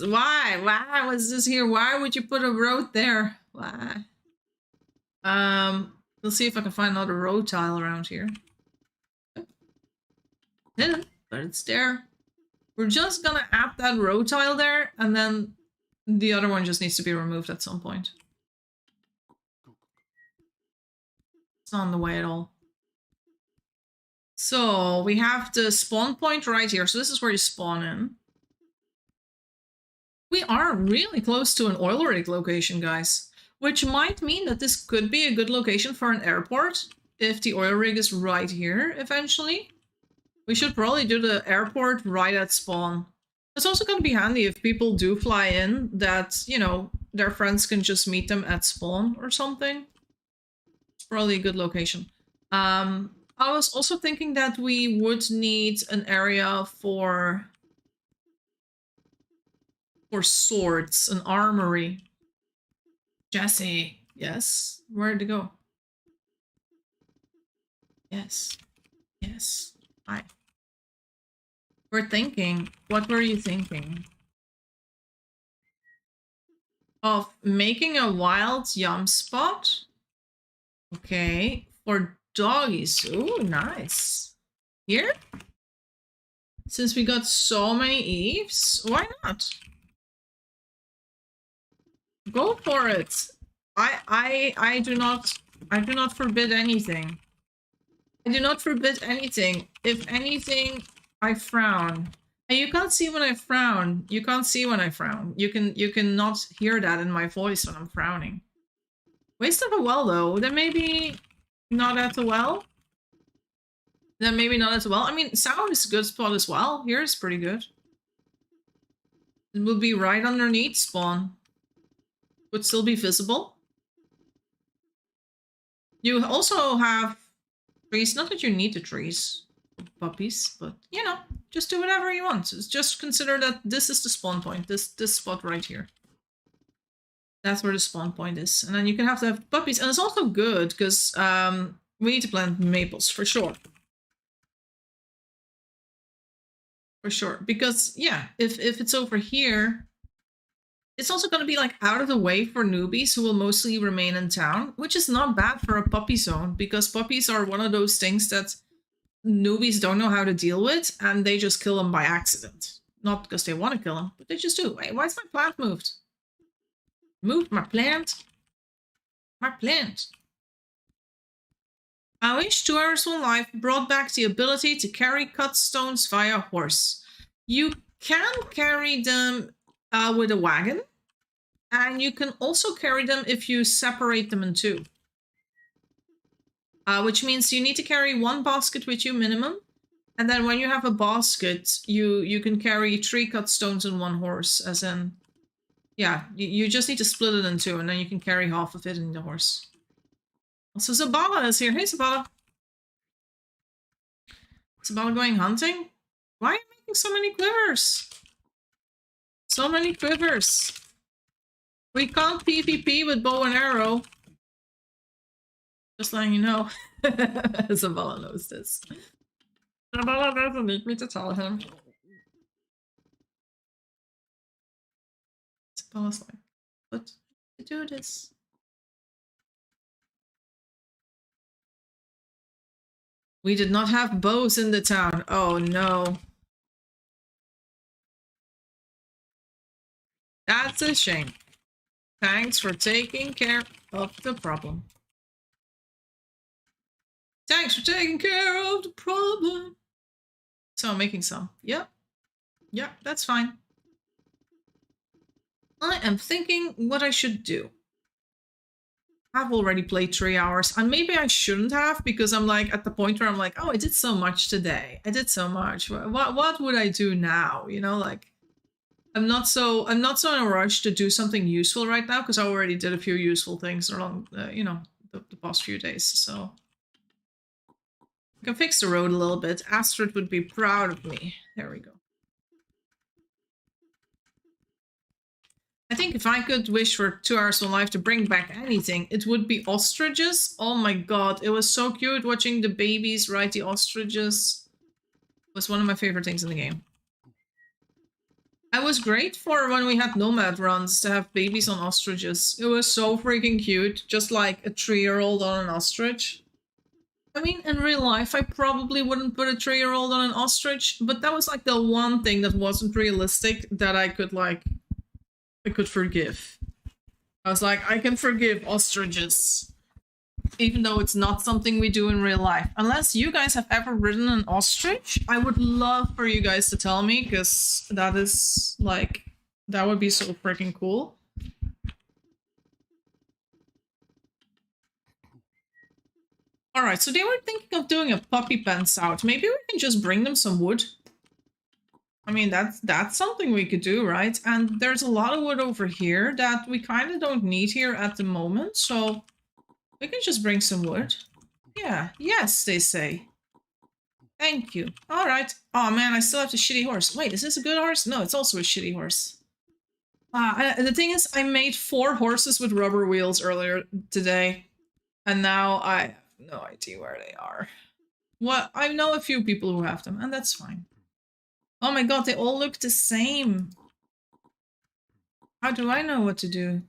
why was this here? Why would you put a road there? Why? We'll see if I can find another road tile around here. Didn't, but it's there. We're just gonna add that road tile there, and then the other one just needs to be removed at some point. It's not in the way at all. So we have the spawn point right here. So this is where you spawn in. We are really close to an oil rig location, guys. Which might mean that this could be a good location for an airport. If the oil rig is right here eventually. We should probably do the airport right at spawn. It's also going to be handy if people do fly in that, you know, their friends can just meet them at spawn or something. It's probably a good location. I was also thinking that we would need an area for swords, an armory. Jessie, yes? Where'd it go? Yes. Yes. Hi. We're thinking. What were you thinking? Of making a wild yum spot? Okay. For doggies. Ooh, nice. Here? Since we got so many eaves, why not? Go for it. I do not forbid anything. I do not forbid anything. If anything, I frown. And you can't see when I frown. You can't see when I frown. You can not hear that in my voice when I'm frowning. Waste of a well though. Then maybe not at the well. Then maybe not at the well. I mean, sound is a good spot as well. Here is pretty good. It will be right underneath spawn. Would still be visible. You also have trees. Not that you need the trees, puppies, but you know, just do whatever you want. Just consider that this is the spawn point. This spot right here. That's where the spawn point is, and then you can have to have puppies. And it's also good because we need to plant maples for sure. For sure, because yeah, if it's over here. It's also going to be like out of the way for newbies who will mostly remain in town, which is not bad for a puppy zone because puppies are one of those things that newbies don't know how to deal with and they just kill them by accident. Not because they want to kill them, but they just do. Wait, why is my plant moved? Moved my plant? My plant. I wish 2 Hours One Life brought back the ability to carry cut stones via horse. You can carry them with a wagon, and you can also carry them if you separate them in two. Which means you need to carry 1 basket with you minimum, and then when you have a basket, you can carry 3 cut stones and 1 horse, as in, yeah, you just need to split it in 2, and then you can carry half of it in the horse. Also, Zabala is here. Hey, Zabala. Zabala going hunting? Why are you making so many quivers? So many quivers. We can't PvP with bow and arrow. Just letting you know. Zabala knows this. Zabala doesn't need me to tell him. Zabala's like, what to do this? We did not have bows in the town. Oh no. That's a shame. Thanks for taking care of the problem. Thanks for taking care of the problem. So I'm making some. Yep. Yep, that's fine. I am thinking what I should do. I've already played 3 hours, and maybe I shouldn't have because I'm like at the point where I'm like, oh, I did so much today. I did so much. What would I do now? You know, like I'm not so in a rush to do something useful right now because I already did a few useful things along, you know, the past few days. So I can fix the road a little bit. Astrid would be proud of me. There we go. I think if I could wish for 2 hours of life to bring back anything, it would be ostriches. Oh my god, it was so cute watching the babies ride the ostriches. It was one of my favorite things in the game. It was great for when we had nomad runs to have babies on ostriches. It was so freaking cute, just like a 3-year-old on an ostrich. I mean, in real life, I probably wouldn't put a 3-year-old on an ostrich, but that was like the one thing that wasn't realistic that I could forgive. I was like, I can forgive ostriches, even though it's not something we do in real life. Unless you guys have ever ridden an ostrich, I would love for you guys to tell me, because that is like, that would be so freaking cool. Alright, so they were thinking of doing a puppy pen out. Maybe we can just bring them some wood. I mean, that's something we could do, right? And there's a lot of wood over here that we kind of don't need here at the moment, so we can just bring some wood. Yeah, yes, they say. Thank you. Alright. Oh man, I still have the shitty horse. Wait, is this a good horse? No, it's also a shitty horse. The thing is, I made 4 horses with rubber wheels earlier today, and now I have no idea where they are. Well, I know a few people who have them, and that's fine. Oh my god, they all look the same. How do I know what to do?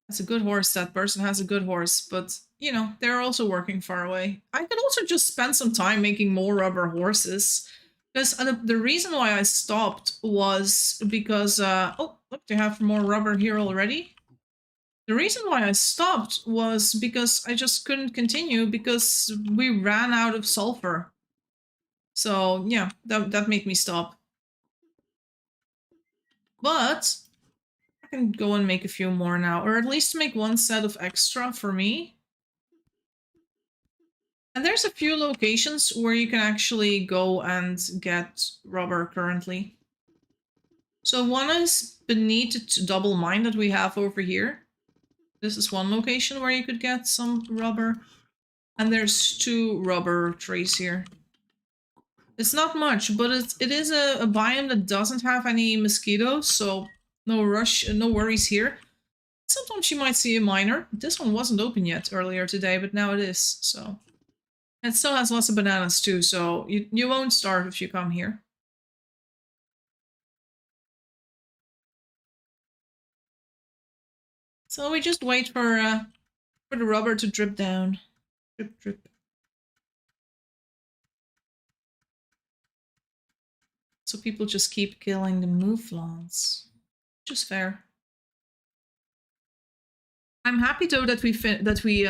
That's a good horse. That person has a good horse, but, you know, they're also working far away. I could also just spend some time making more rubber horses. Because the reason why I stopped was because... oh, look, they have more rubber here already. The reason why I stopped was because I just couldn't continue because we ran out of sulfur. So, yeah, that made me stop. But I can go and make a few more now, or at least make 1 set of extra for me. And there's a few locations where you can actually go and get rubber currently. So one is beneath the double mine that we have over here. This is one location where you could get some rubber. And there's 2 rubber trees here. It's not much, but it is a biome that doesn't have any mosquitoes, so no worries here. Sometimes you might see a miner. This one wasn't open yet earlier today, but now it is, so. It still has lots of bananas too, so you won't starve if you come here. So we just wait for the rubber to drip down. Drip, drip. So people just keep killing the mouflons. Which is fair. I'm happy though that we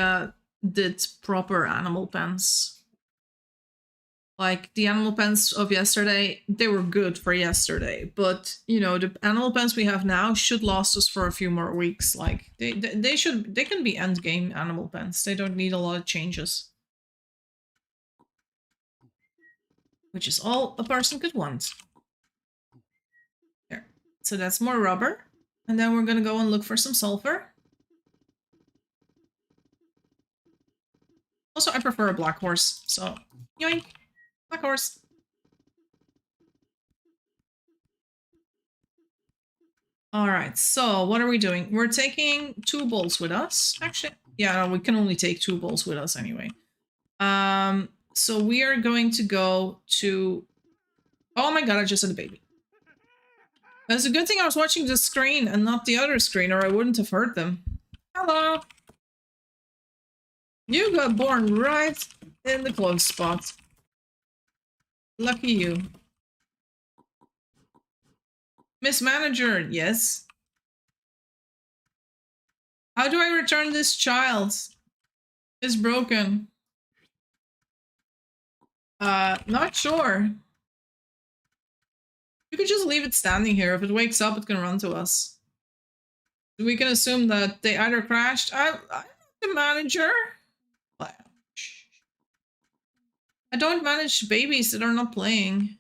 did proper animal pens. Like, the animal pens of yesterday, they were good for yesterday. But, you know, the animal pens we have now should last us for a few more weeks. Like, they can be endgame animal pens. They don't need a lot of changes. Which is all a person could want. There. So that's more rubber. And then we're gonna go and look for some sulfur. Also, I prefer a black horse, so yoink. Black horse. Alright, so what are we doing? We're taking 2 bowls with us. Actually, yeah, no, we can only take 2 bowls with us anyway. So we are going to go to... Oh my god, I just had a baby. It's a good thing I was watching the screen and not the other screen, or I wouldn't have heard them. Hello! You got born right in the close spot. Lucky you. Miss Manager, yes. How do I return this child? It's broken. Not sure. You could just leave it standing here. If it wakes up, it can run to us. We can assume that they either crashed. I'm the manager. I don't manage babies that are not playing.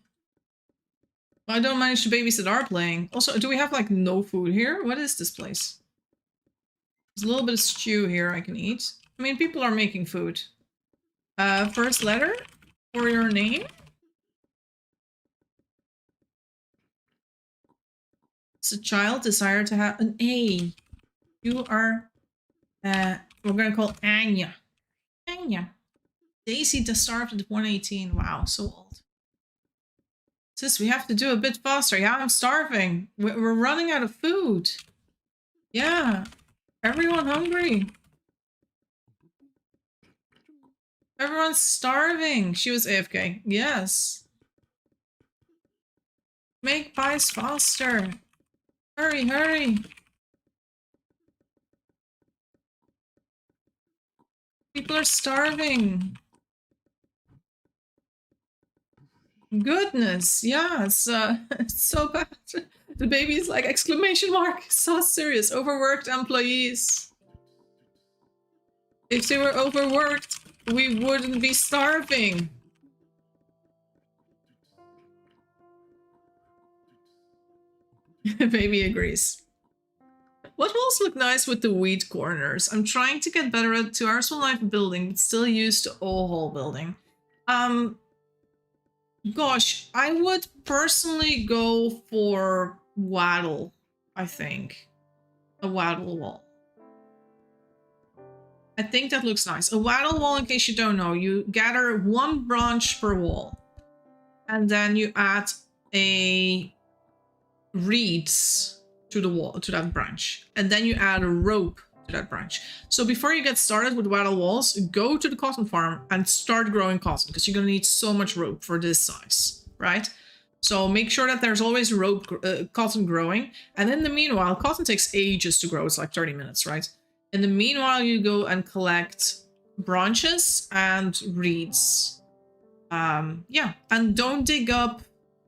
I don't manage the babies that are playing. Also, do we have like no food here? What is this place? There's a little bit of stew here I can eat. I mean, people are making food. First letter for your name. It's a child desire to have an A. You are, we're gonna call Anya. Anya. Daisy just starved at 118. Wow, so old. Sis, we have to do a bit faster. Yeah, I'm starving. We're running out of food. Yeah. Everyone hungry. Everyone's starving. She was AFK. Yes. Make pies faster. Hurry, hurry. People are starving. Goodness, yeah, it's so bad. The baby's like, exclamation mark, so serious. Overworked employees. If they were overworked, we wouldn't be starving. Baby agrees. What walls look nice with the wheat corners? I'm trying to get better at 2 hours of life building, but still used to all building. Gosh, I would personally go for wattle, I think. A wattle wall. I think that looks nice. A wattle wall, in case you don't know, you gather 1 branch per wall. And then you add a reeds to the wall, to that branch. And then you add a rope to that branch. So before you get started with wattle walls, go to the cotton farm and start growing cotton, because you're going to need so much rope for this size, right? So make sure that there's always rope cotton growing. And in the meanwhile, cotton takes ages to grow. It's like 30 minutes, right? In the meanwhile, you go and collect branches and reeds. Yeah, and don't dig up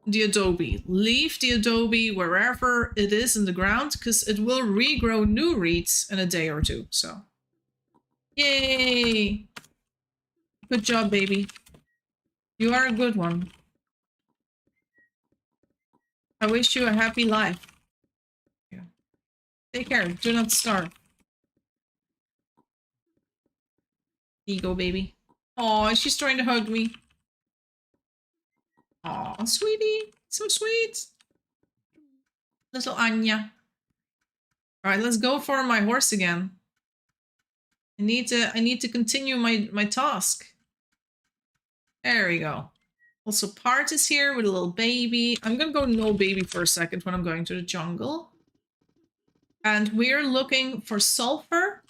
the adobe. Leave the adobe wherever it is in the ground, because it will regrow new reeds in a day or 2. So, yay! Good job, baby. You are a good one. I wish you a happy life. Yeah. Take care. Do not starve. Ego, baby. Oh, she's trying to hug me. Oh, sweetie. So sweet. Little Anya. Alright, let's go for my horse again. I need to continue my task. There we go. Also, Part is here with a little baby. I'm gonna go no baby for a second when I'm going to the jungle. And we're looking for sulfur.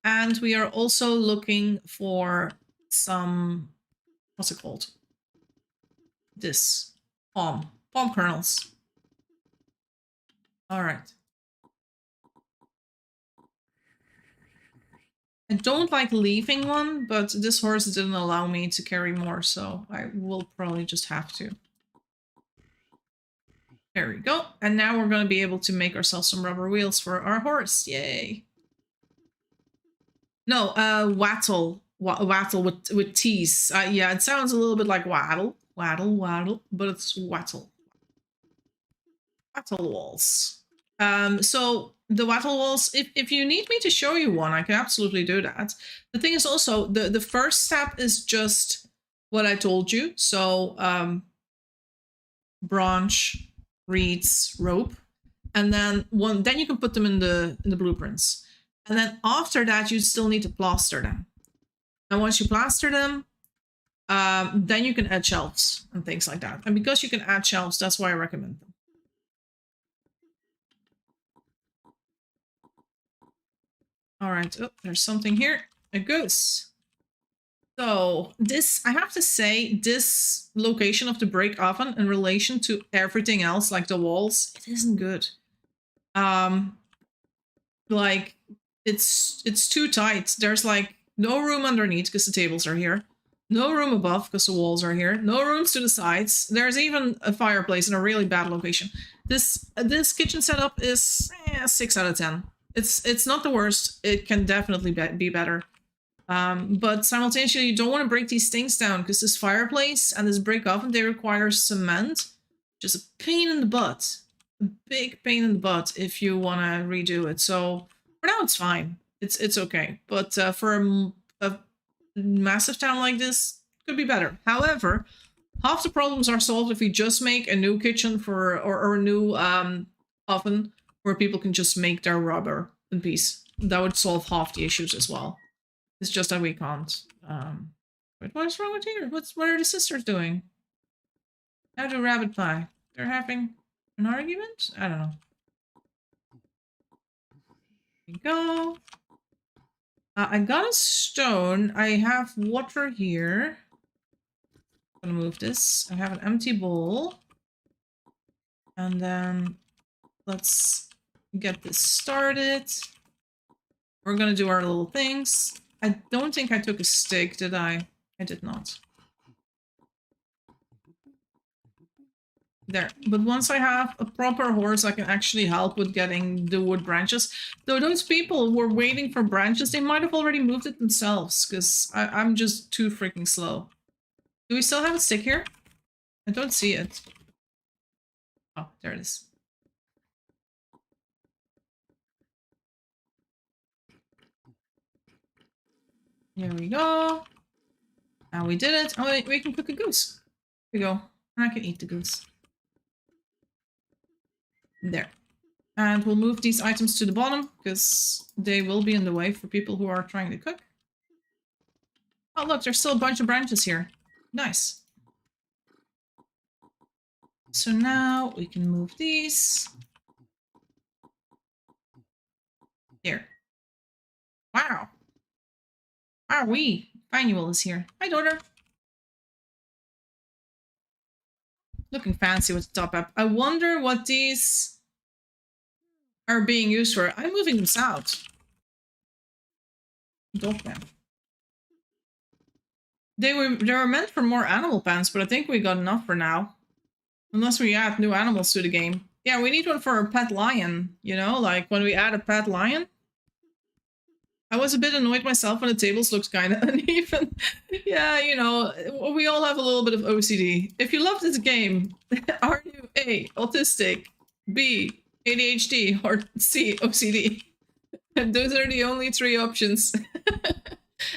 And we are also looking for some, what's it called? This. Palm kernels. All right. I don't like leaving one, but this horse didn't allow me to carry more, so I will probably just have to. There we go. And now we're going to be able to make ourselves some rubber wheels for our horse. Yay. No, wattle. Wattle with T's. Yeah, it sounds a little bit like waddle. Waddle, but it's wattle. Wattle walls. So the wattle walls, if you need me to show you one, I can absolutely do that. The thing is also, the first step is just what I told you. So branch, reeds, rope, and then then you can put them in the blueprints. And then after that, you still need to plaster them. And once you plaster them, then you can add shelves and things like that. And because you can add shelves, that's why I recommend them. All right. Oh, there's something here. A goose. So this, I have to say, this location of the brick oven in relation to everything else, like the walls, it isn't good. Like it's too tight. There's like no room underneath because the tables are here. No room above because the walls are here. No rooms to the sides. There's even a fireplace in a really bad location. This kitchen setup is 6 out of 10. It's not the worst. It can definitely be better. But simultaneously, you don't want to break these things down because this fireplace and this brick oven, they require cement. Just a pain in the butt. A big pain in the butt if you want to redo it. So for now, it's fine. It's okay. But for a massive town like this, could be better. However, half the problems are solved if we just make a new kitchen for or a new oven where people can just make their rubber in peace. That would solve half the issues as well. It's just that we can't. Wait, what is wrong with here? What are the sisters doing? How do rabbit pie? They're having an argument? I don't know. There we go. I got a stone. I have water here. I'm gonna move this. I have an empty bowl. And then let's get this started. We're gonna do our little things. I don't think I took a stick, did I? I did not. There. But once I have a proper horse, I can actually help with getting the wood branches. Though those people who were waiting for branches, they might have already moved it themselves, because I'm just too freaking slow. Do we still have a stick here? I don't see it. Oh, there it is. Here we go. Now we did it. Oh, wait, we can cook a goose. Here we go. And I can eat the goose. There. And we'll move these items to the bottom, because they will be in the way for people who are trying to cook. Oh, look, there's still a bunch of branches here. Nice. So now we can move these. Here. Wow. Wowee. Manuel is here. Hi, daughter. Looking fancy with the top up. I wonder what these are being used for. I'm moving them south. Dog pen. They were meant for more animal pens, but I think we got enough for now. Unless we add new animals to the game. Yeah, we need one for a pet lion, you know? Like, when we add a pet lion. I was a bit annoyed myself when the tables looked kind of uneven. Yeah, you know, we all have a little bit of OCD. If you love this game, are you A, autistic, B, ADHD, or C, OCD? And those are the only three options.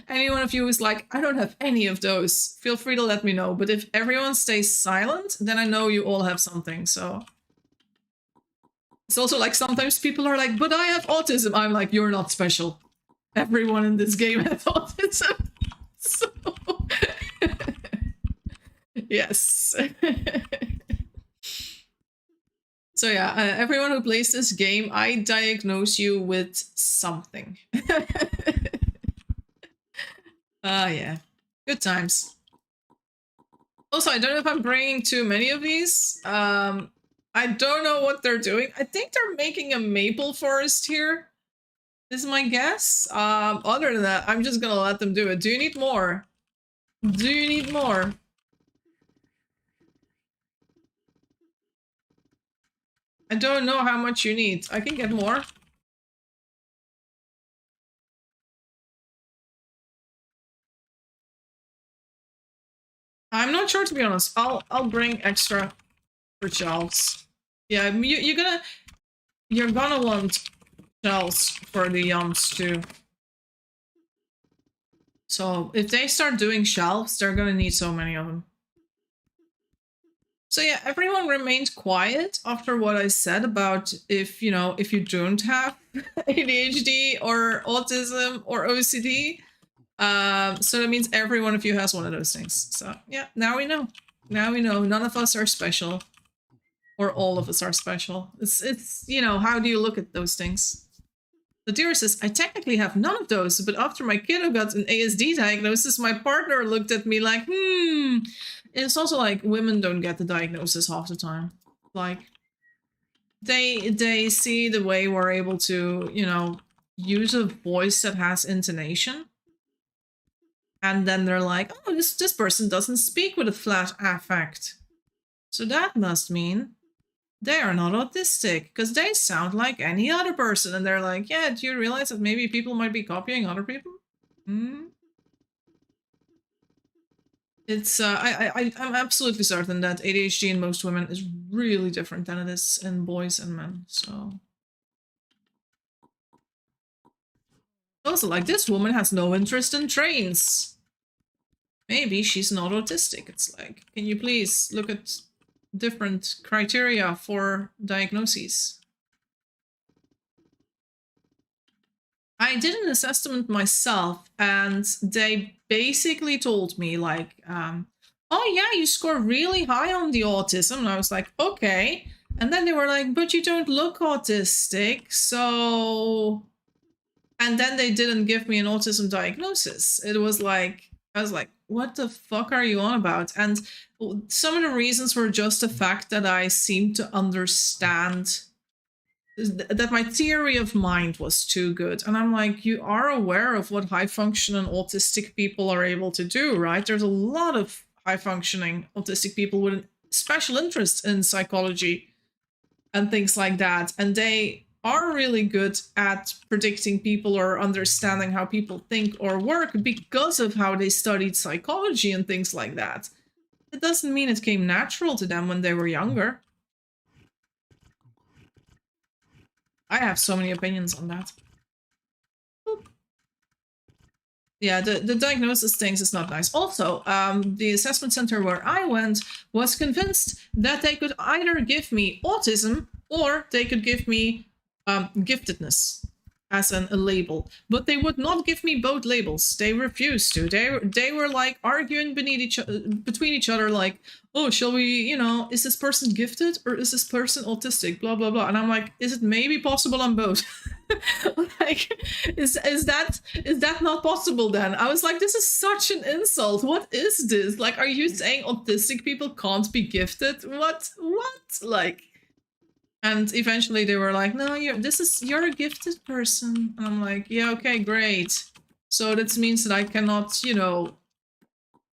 Any one of you is like, I don't have any of those, feel free to let me know. But if everyone stays silent, then I know you all have something, so. It's also like sometimes people are like, but I have autism. I'm like, you're not special. Everyone in this game has autism. So. Yes. So yeah, everyone who plays this game, I diagnose you with something. Yeah. Good times. Also, I don't know if I'm bringing too many of these. I don't know what they're doing. I think they're making a maple forest here. This is my guess. Other than that, I'm just gonna let them do it. Do you need more? Do you need more? I don't know how much you need. I can get more. I'm not sure, to be honest. I'll bring extra for shells. Yeah, you're gonna want shells for the yums too. So if they start doing shelves, they're gonna need so many of them. So yeah, everyone remained quiet after what I said about if you don't have ADHD or autism or OCD. So that means every one of you has one of those things. So yeah, now we know. Now we know none of us are special. Or all of us are special. It's how do you look at those things? The dealer says, I technically have none of those, but after my kiddo got an ASD diagnosis, my partner looked at me like, It's also like women don't get the diagnosis half the time. Like, they see the way we're able to, use a voice that has intonation. And then they're like, oh, this person doesn't speak with a flat affect. So that must mean they are not autistic, because they sound like any other person. And they're like, yeah, do you realize that maybe people might be copying other people? It's, I'm absolutely certain that ADHD in most women is really different than it is in boys and men, so. Also, like, this woman has no interest in trains. Maybe she's not autistic. It's like, can you please look at different criteria for diagnoses? I did an assessment myself, and they basically told me like, "Oh yeah, you score really high on the autism," and I was like, "Okay." And then they were like, "But you don't look autistic, so." And then they didn't give me an autism diagnosis. It was like, I was like, "What the fuck are you on about?" And some of the reasons were just the fact that I seemed to understand that my theory of mind was too good. And I'm like, you are aware of what high functioning autistic people are able to do, right? There's a lot of high functioning autistic people with a special interest in psychology and things like that. And they are really good at predicting people or understanding how people think or work because of how they studied psychology and things like that. It doesn't mean it came natural to them when they were younger. I have so many opinions on that. Yeah, the diagnosis things is not nice. Also, the assessment center where I went was convinced that they could either give me autism or they could give me giftedness as a label, but they would not give me both labels. They refused to. They were like arguing between each other, like, "Oh, shall we? You know, is this person gifted or is this person autistic?" Blah blah blah. And I'm like, "Is it maybe possible on both?" Like, is that not possible? Then I was like, "This is such an insult. What is this? Like, are you saying autistic people can't be gifted? What? Like?" And eventually they were like, "No, you're a gifted person." And I'm like, "Yeah, okay, great. So that means that I cannot, you know,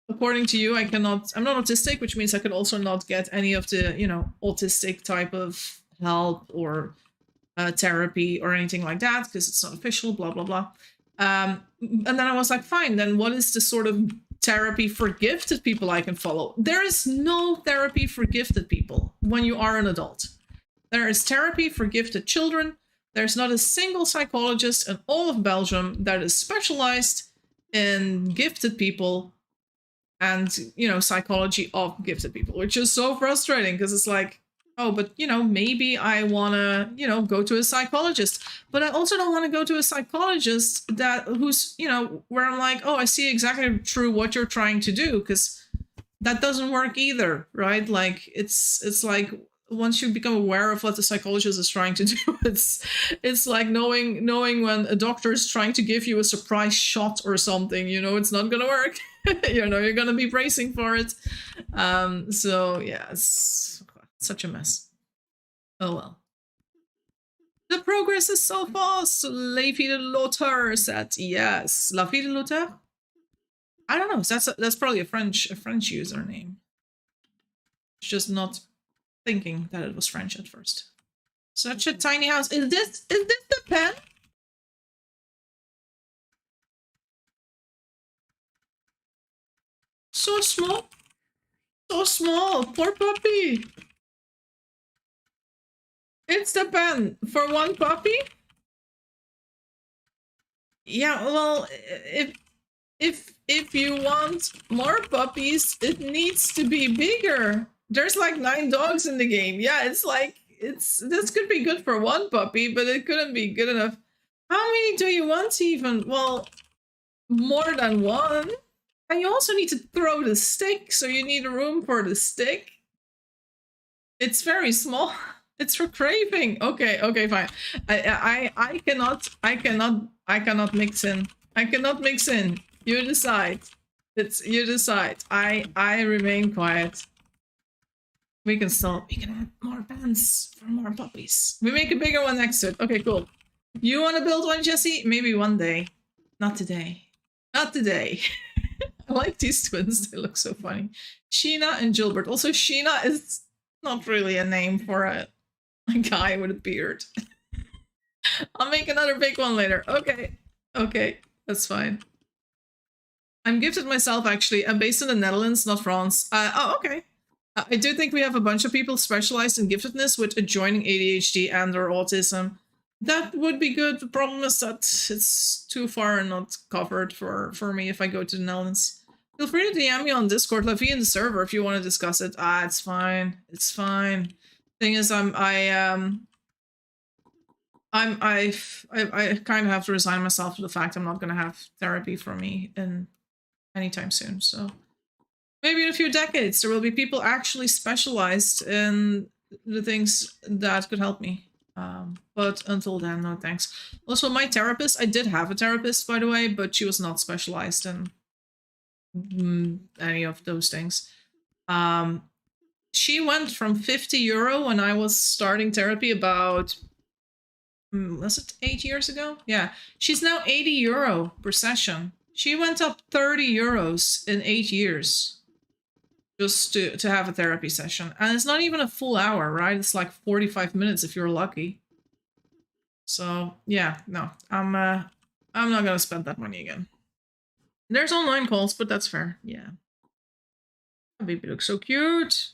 according to you, I'm not autistic, which means I could also not get any of the, you know, autistic type of help or therapy or anything like that because it's not official, blah, blah, blah." And then I was like, fine, then what is the sort of therapy for gifted people I can follow? There is no therapy for gifted people when you are an adult. There is therapy for gifted children. There's not a single psychologist in all of Belgium that is specialized in gifted people and, you know, psychology of gifted people, which is so frustrating because it's like, oh, but, you know, maybe I want to, you know, go to a psychologist, but I also don't want to go to a psychologist who's, you know, where I'm like, oh, I see exactly through what you're trying to do, because that doesn't work either, right? Like, it's like, once you become aware of what the psychologist is trying to do, it's like knowing when a doctor is trying to give you a surprise shot or something, you know, it's not gonna work. You know, you're gonna be bracing for it. So yeah, it's such a mess. Oh well. The progress is so fast. La Vie de l'Auteur said yes. La Vie de l'Auteur? I don't know. That's probably a French username. It's just not thinking that it was French at first. Such a tiny house. Is this the pen? So small. So small. Poor puppy. It's the pen for one puppy? Yeah, well, if you want more puppies, it needs to be bigger. There's like 9 dogs in the game. Yeah, it's like this could be good for one puppy, but it couldn't be good enough. How many do you want even? Well, more than one. And you also need to throw the stick, so you need room for the stick. It's very small. It's for craving. Okay, fine. I cannot mix in. I cannot mix in. You decide. You decide. I remain quiet. We can add more pens for more puppies. We make a bigger one next to it. Okay, cool. You want to build one, Jessie? Maybe one day. Not today. Not today. I like these twins. They look so funny. Sheena and Gilbert. Also, Sheena is not really a name for a guy with a beard. I'll make another big one later. Okay, that's fine. I'm gifted myself, actually. I'm based in the Netherlands, not France. Oh, okay. I do think we have a bunch of people specialized in giftedness with adjoining ADHD and or autism. That would be good. The problem is that it's too far and not covered for me if I go to the Netherlands. Feel free to DM me on Discord. Let me in the server if you want to discuss it. It's fine. It's fine. Thing is, I kind of have to resign myself to the fact I'm not gonna have therapy for me in anytime soon. So maybe in a few decades there will be people actually specialized in the things that could help me. But until then, no thanks. Also, my therapist, I did have a therapist, by the way, but she was not specialized in any of those things. She went from 50 euro when I was starting therapy about, was it 8 years ago? Yeah. She's now 80 euro per session. She went up 30 euros in 8 years just to have a therapy session. And it's not even a full hour, right? It's like 45 minutes if you're lucky. So yeah, no, I'm not gonna spend that money again. There's online calls, but that's fair. Yeah. Oh, baby looks so cute.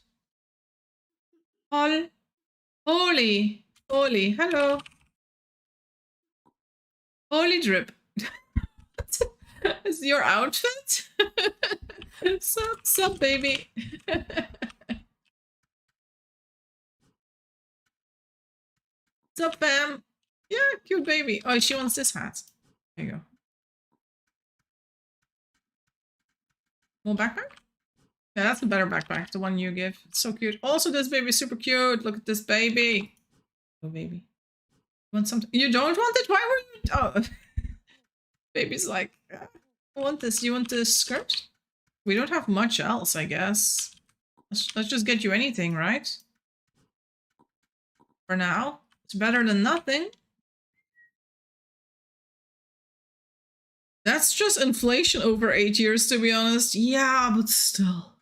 Holy, hello. Holy drip. Is your outfit? Sup, baby. Sup, Pam? Yeah, cute baby. Oh, she wants this hat. There you go. More backpack? Yeah, that's a better backpack, the one you give. It's so cute. Also, this baby is super cute. Look at this baby. Oh, baby. You want something? You don't want it? Why were you? Oh. Baby's like, I want this. You want this skirt? We don't have much else, I guess. Let's just get you anything, right? For now. It's better than nothing. That's just inflation over 8 years, to be honest. Yeah, but still.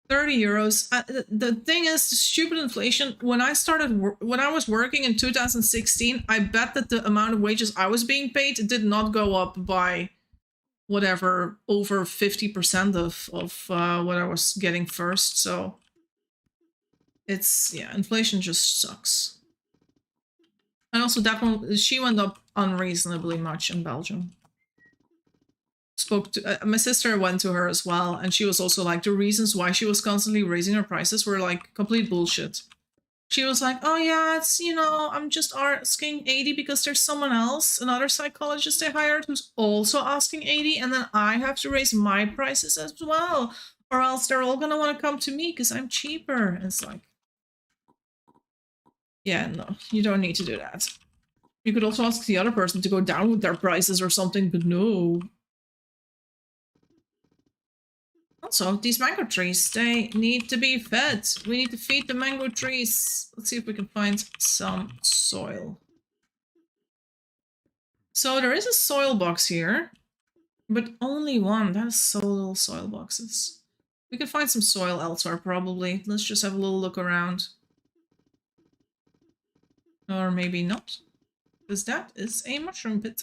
30 euros. The thing is, stupid inflation. When I was working in 2016, I bet that the amount of wages I was being paid did not go up by whatever, over 50% of what I was getting first. So it's, yeah, inflation just sucks. And also that one, she went up unreasonably much in Belgium. Spoke to my sister, went to her as well, and she was also like, the reasons why she was constantly raising her prices were like complete bullshit. She was like, oh yeah, it's, you know, I'm just asking 80 because there's someone else, another psychologist they hired, who's also asking 80, and then I have to raise my prices as well, or else they're all gonna want to come to me because I'm cheaper. And it's like, yeah, no, you don't need to do that. You could also ask the other person to go down with their prices or something, but no. Also, these mango trees, they need to be fed. We need to feed the mango trees. Let's see if we can find some soil. So there is a soil box here, but only one. That is so little soil boxes. We can find some soil elsewhere, probably. Let's just have a little look around. Or maybe not. Because that is a mushroom pit.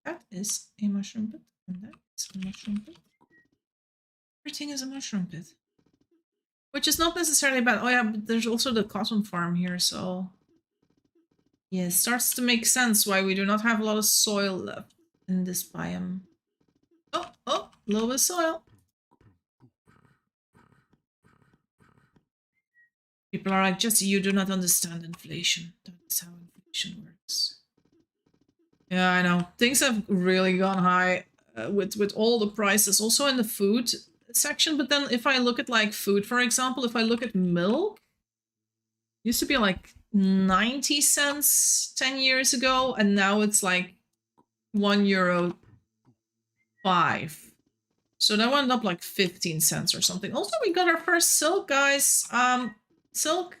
That is a mushroom pit. And that is a mushroom pit. Everything is a mushroom pit. Which is not necessarily bad. Oh yeah, but there's also the cotton farm here, so... yeah, it starts to make sense why we do not have a lot of soil left in this biome. Oh, low with soil. People are like, Jessie, you do not understand inflation. That's how inflation works. Yeah, I know. Things have really gone high with all the prices, also in the food section. But then if I look at like food, for example, if I look at milk, it used to be like 90 cents 10 years ago, and now it's like €1.05. So that went up like 15 cents or something. Also, we got our first silk, guys. Silk.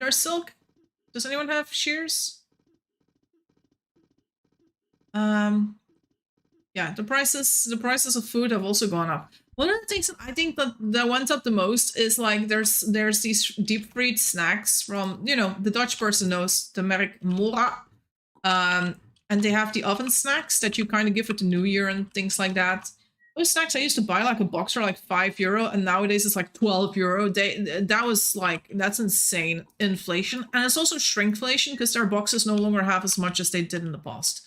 There's silk. Does anyone have shears? Yeah, the prices of food have also gone up. One of the things that I think that went up the most is like there's these deep fried snacks from, you know, the Dutch person knows the merk Mora. And they have the oven snacks that you kind of give it to New Year and things like that. Those snacks I used to buy like a box for like €5, and nowadays it's like €12. That's insane inflation. And it's also shrinkflation because their boxes no longer have as much as they did in the past.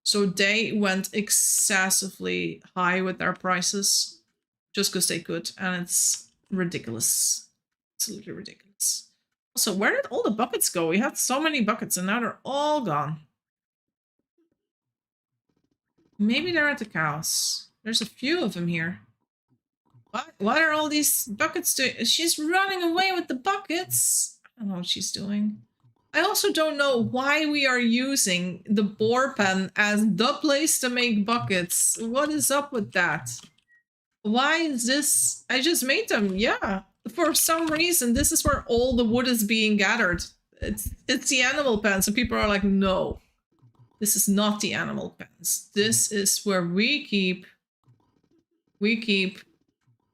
So they went excessively high with their prices just because they could, and it's ridiculous. Absolutely ridiculous. Also, where did all the buckets go? We had so many buckets and now they're all gone. Maybe they're at the cows. There's a few of them here. What are all these buckets doing? She's running away with the buckets. I don't know what she's doing. I also don't know why we are using the boar pen as the place to make buckets. What is up with that? Why is this? I just made them, yeah. For some reason, this is where all the wood is being gathered. It's the animal pen, so people are like, no. This is not the animal pens. This is where we keep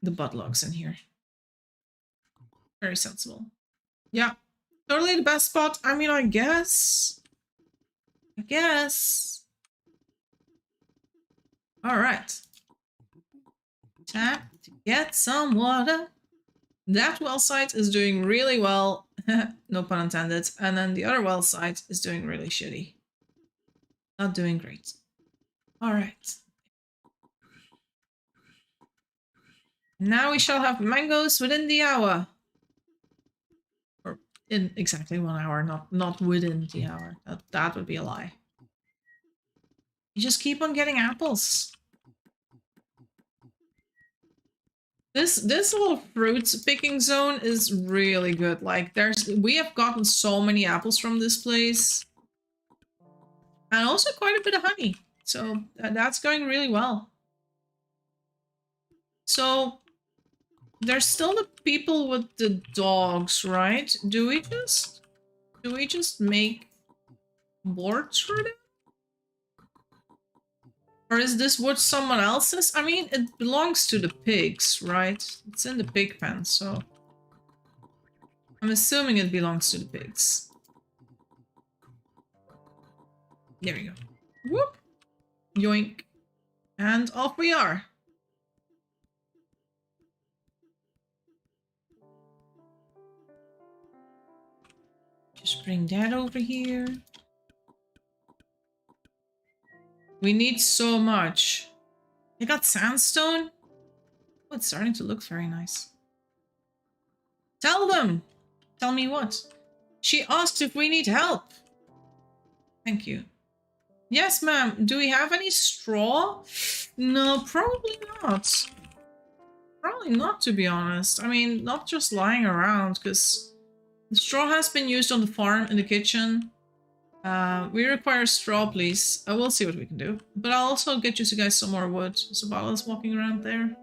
the buttlogs in here. Very sensible. Yeah. Totally the best spot. I mean, I guess. All right. Time to get some water. That well site is doing really well. No pun intended. And then the other well site is doing really shitty. Not doing great. All right. Now we shall have mangoes within the hour. Or in exactly 1 hour, not within the hour. That would be a lie. You just keep on getting apples. This little fruit picking zone is really good. Like we have gotten so many apples from this place. And also quite a bit of honey. So that's going really well. So there's still the people with the dogs, right? Do we just make boards for them? Or is this wood someone else's? I mean, it belongs to the pigs, right? It's in the pig pen, so I'm assuming it belongs to the pigs. There we go. Whoop! Yoink. And off we are. Just bring that over here. We need so much. They got sandstone? Oh, it's starting to look very nice. Tell them! Tell me what? She asked if we need help. Thank you. Yes, ma'am. Do we have any straw? No, probably not. Probably not, to be honest. I mean, not just lying around, because the straw has been used on the farm, in the kitchen. We require straw, please. We'll see what we can do. But I'll also get you guys some more wood. Sabala's walking around there.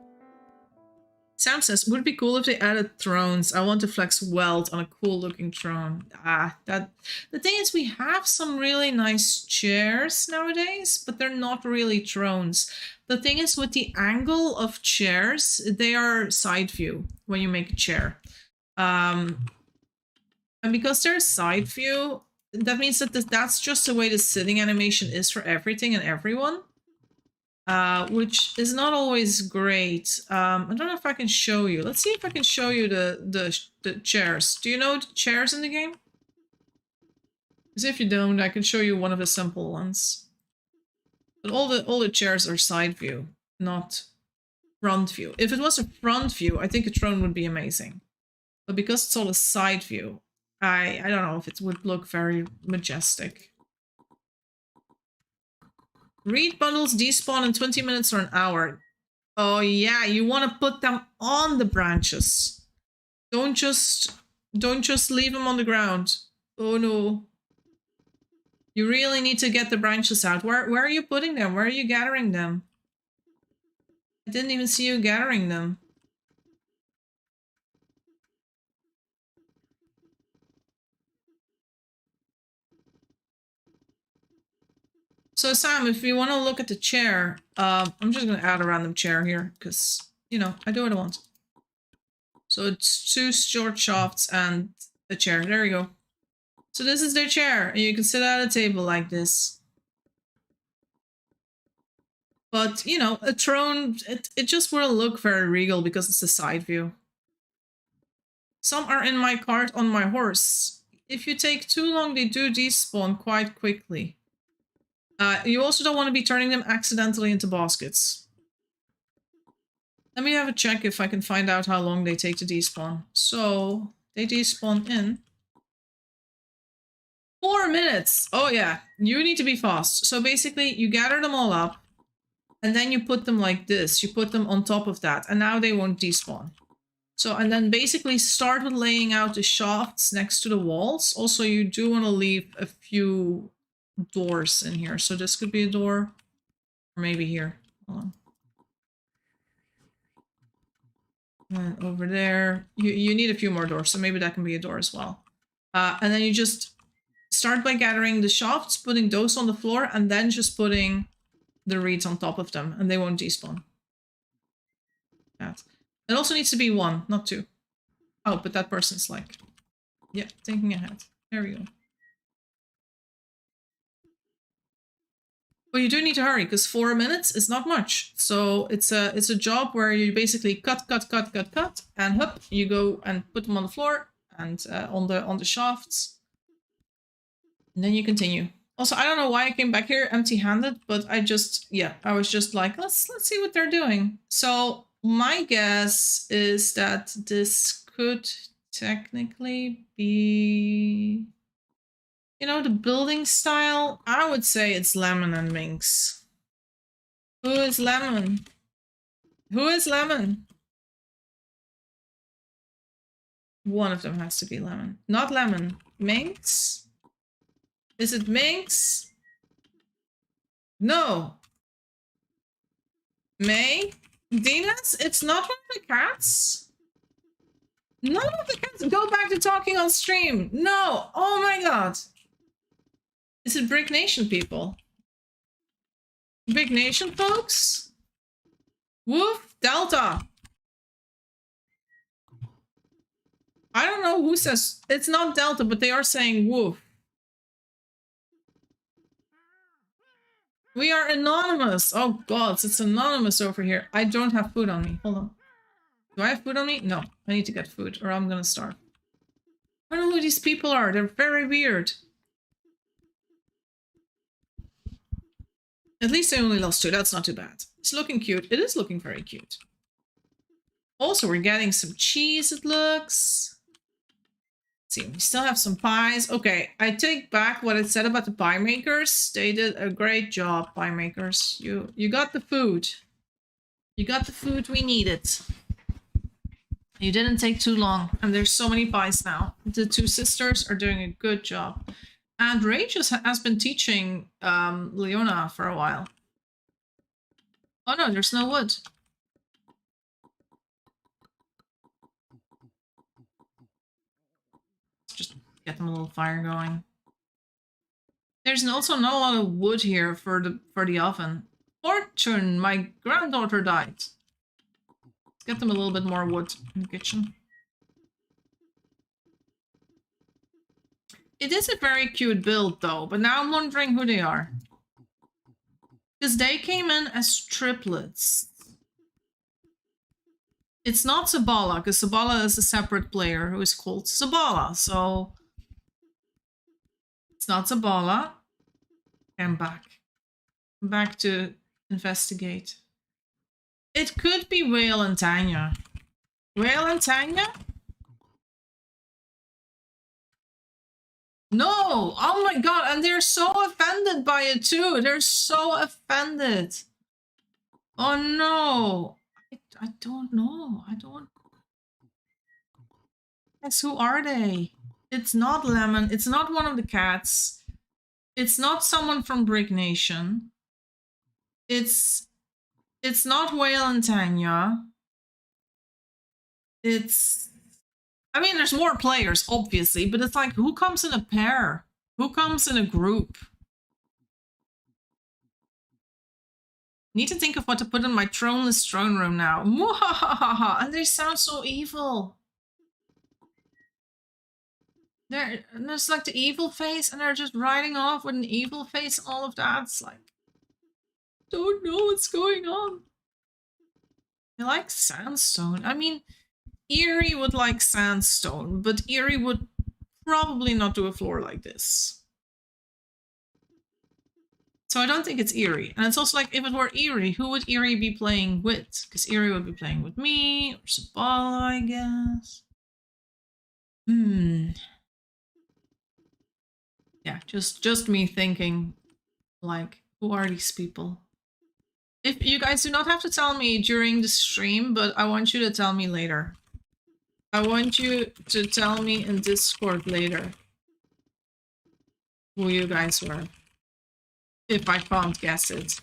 Sam says, would it be cool if they added thrones? I want to flex wealth on a cool looking throne. The thing is, we have some really nice chairs nowadays, but they're not really thrones. The thing is, with the angle of chairs, they are side view when you make a chair. And because they're side view, that means that that's just the way the sitting animation is for everything and everyone. Which is not always great. I don't know if I can show you. Let's see if I can show you the chairs. Do you know the chairs in the game? Because if you don't, I can show you one of the simple ones. But all the chairs are side view, not front view. If it was a front view, I think a throne would be amazing. But because it's all a side view, I don't know if it would look very majestic. Reed bundles despawn in 20 minutes or an hour. Oh yeah, you want to put them on the branches. Don't just leave them on the ground. Oh no. You really need to get the branches out. Where are you putting them? Where are you gathering them? I didn't even see you gathering them. So Sam, if you want to look at the chair, I'm just going to add a random chair here because, you know, I do what I want. So it's 2 short shafts and a chair. There we go. So this is their chair, and you can sit at a table like this. But, you know, a throne, it just will look very regal because it's a side view. Some are in my cart on my horse. If you take too long, they do despawn quite quickly. You also don't want to be turning them accidentally into baskets. Let me have a check if I can find out how long they take to despawn. So, they despawn in 4 minutes. Oh yeah, you need to be fast. So basically you gather them all up and then you put them like this. You put them on top of that and now they won't despawn. So, and then basically start with laying out the shafts next to the walls. Also, you do want to leave a few doors in here. So this could be a door or maybe here. Hold on. And over there, you need a few more doors. So maybe that can be a door as well. And then you just start by gathering the shafts, putting those on the floor, and then just putting the reeds on top of them, and they won't despawn. That. It also needs to be 1, not 2. Oh, but that person's like, yeah, thinking ahead. There we go. But you do need to hurry because 4 minutes is not much. So it's a job where you basically cut, and hop, you go and put them on the floor and on the shafts. And then you continue. Also, I don't know why I came back here empty-handed, but I was just like, let's see what they're doing. So my guess is that this could technically be, you know, the building style. I would say it's Lemon and Minx. Who is Lemon? Who is Lemon? One of them has to be Lemon. Not Lemon. Minx? Is it Minx? No. May? Dinas? It's not one of the cats? None of the cats. Go back to talking on stream. No. Oh my god. Is it Brick Nation people? Brick Nation folks? Woof. Delta. I don't know who says. It's not Delta, but they are saying woof. We are anonymous. Oh god, it's anonymous over here. I don't have food on me. Hold on. Do I have food on me? No. I need to get food or I'm gonna starve. I don't know who these people are. They're very weird. At least I only lost 2. That's not too bad. It's looking cute. It is looking very cute. Also, we're getting some cheese, it looks. See, we still have some pies. Okay, I take back what I said about the pie makers. They did a great job, pie makers. You got the food. You got the food we needed. You didn't take too long, and there's so many pies now. The 2 sisters are doing a good job. And Rach has been teaching Leona for a while. Oh no, there's no wood. Just get them a little fire going. There's also not a lot of wood here for the oven. Fortune, my granddaughter died. Let's get them a little bit more wood in the kitchen. It is a very cute build though, but now I'm wondering who they are. Because they came in as triplets. It's not Sabala, because Sabala is a separate player who is called Sabala, so it's not Sabala. I'm back. I'm back to investigate. It could be Whale and Tanya. Whale and Tanya? No! Oh my god, and they're so offended by it too. They're so offended. Oh no. I don't know. I don't... Yes, who are they? It's not Lemon. It's not one of the cats. It's not someone from Brick Nation. It's not Whale and Tanya. It's... I mean, there's more players, obviously, but it's like, who comes in a pair? Who comes in a group? Need to think of what to put in my throneless throne room now. Mwahahaha! And they sound so evil. There's like the evil face, and they're just riding off with an evil face and all of that. It's like, don't know what's going on. I like sandstone. I mean, Eerie would like sandstone, but Eerie would probably not do a floor like this. So I don't think it's Eerie. And it's also like, if it were Eerie, who would Eerie be playing with? Because Eerie would be playing with me, or Sabala, I guess. Yeah, just me thinking, like, who are these people? If you guys do not have to tell me during the stream, but I want you to tell me later. I want you to tell me in Discord later who you guys were, if I can't guess it.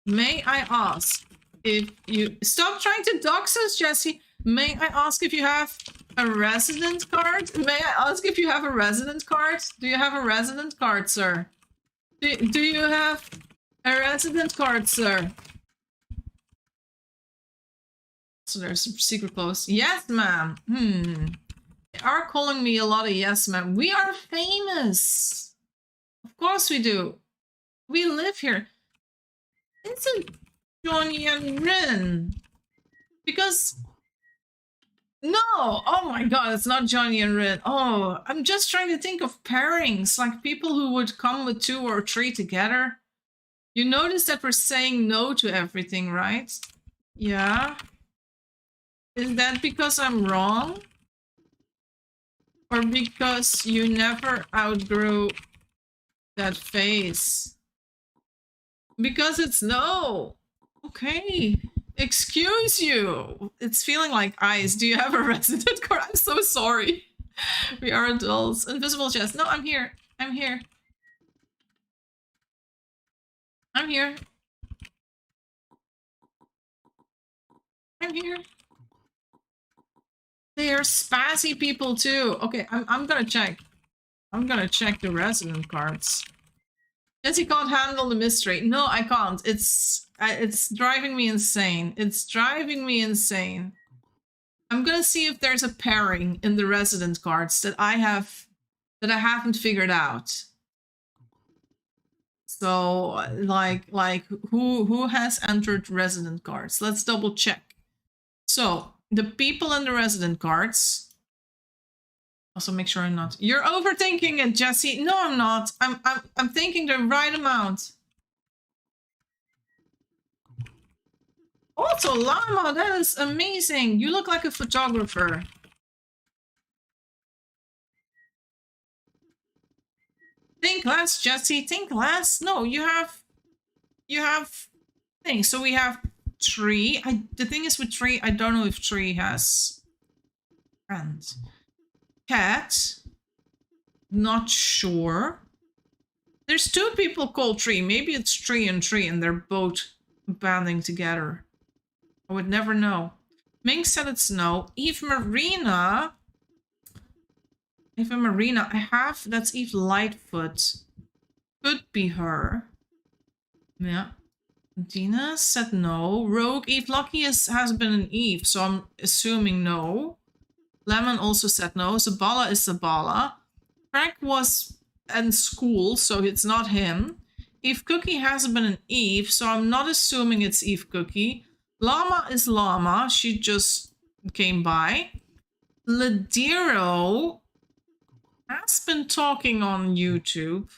May I ask if you... Stop trying to dox us, Jessie! May I ask if you have a resident card? May I ask if you have a resident card? Do you have a resident card, sir? Do you have a resident card, sir? So there's a secret post. Yes, ma'am. They are calling me a lot of yes, ma'am. We are famous. Of course we do. We live here. Isn't Johnny and Rin? Because... No! Oh my god, it's not Johnny and Rin. Oh, I'm just trying to think of pairings. Like people who would come with 2 or 3 together. You notice that we're saying no to everything, right? Yeah. Is that because I'm wrong? Or because you never outgrew that phase? Because it's no. Okay. Excuse you. It's feeling like ice. Do you have a resident card? I'm so sorry. We are adults. Invisible chest. No, I'm here. I'm here. I'm here. I'm here. They are spazzy people too. Okay, I'm gonna check. I'm gonna check the resident cards. Jessie can't handle the mystery. No, I can't. It's driving me insane. It's driving me insane. I'm gonna see if there's a pairing in the resident cards that I haven't figured out. So like who has entered resident cards? Let's double check. So the people in the resident cards. Also make sure I'm not. You're overthinking it, Jessie. No, I'm not. I'm thinking the right amount. Also, Llama, that is amazing. You look like a photographer. Think less, Jessie. Think less. No, you have things. So we have Tree. The thing is with Tree, I don't know if Tree has friends. Cat. Not sure. There's 2 people called Tree. Maybe it's Tree and they're both banding together. I would never know. Mink said it's no. Eve Marina. Eva Marina. I have. That's Eve Lightfoot. Could be her. Yeah. Dina said no. Rogue Eve Lucky has been an Eve, so I'm assuming no. Lemon also said no. Zabala is Zabala. Craig was in school, so it's not him. Eve Cookie hasn't been an Eve, so I'm not assuming it's Eve Cookie. Llama is Llama. She just came by. Ladiro has been talking on YouTube,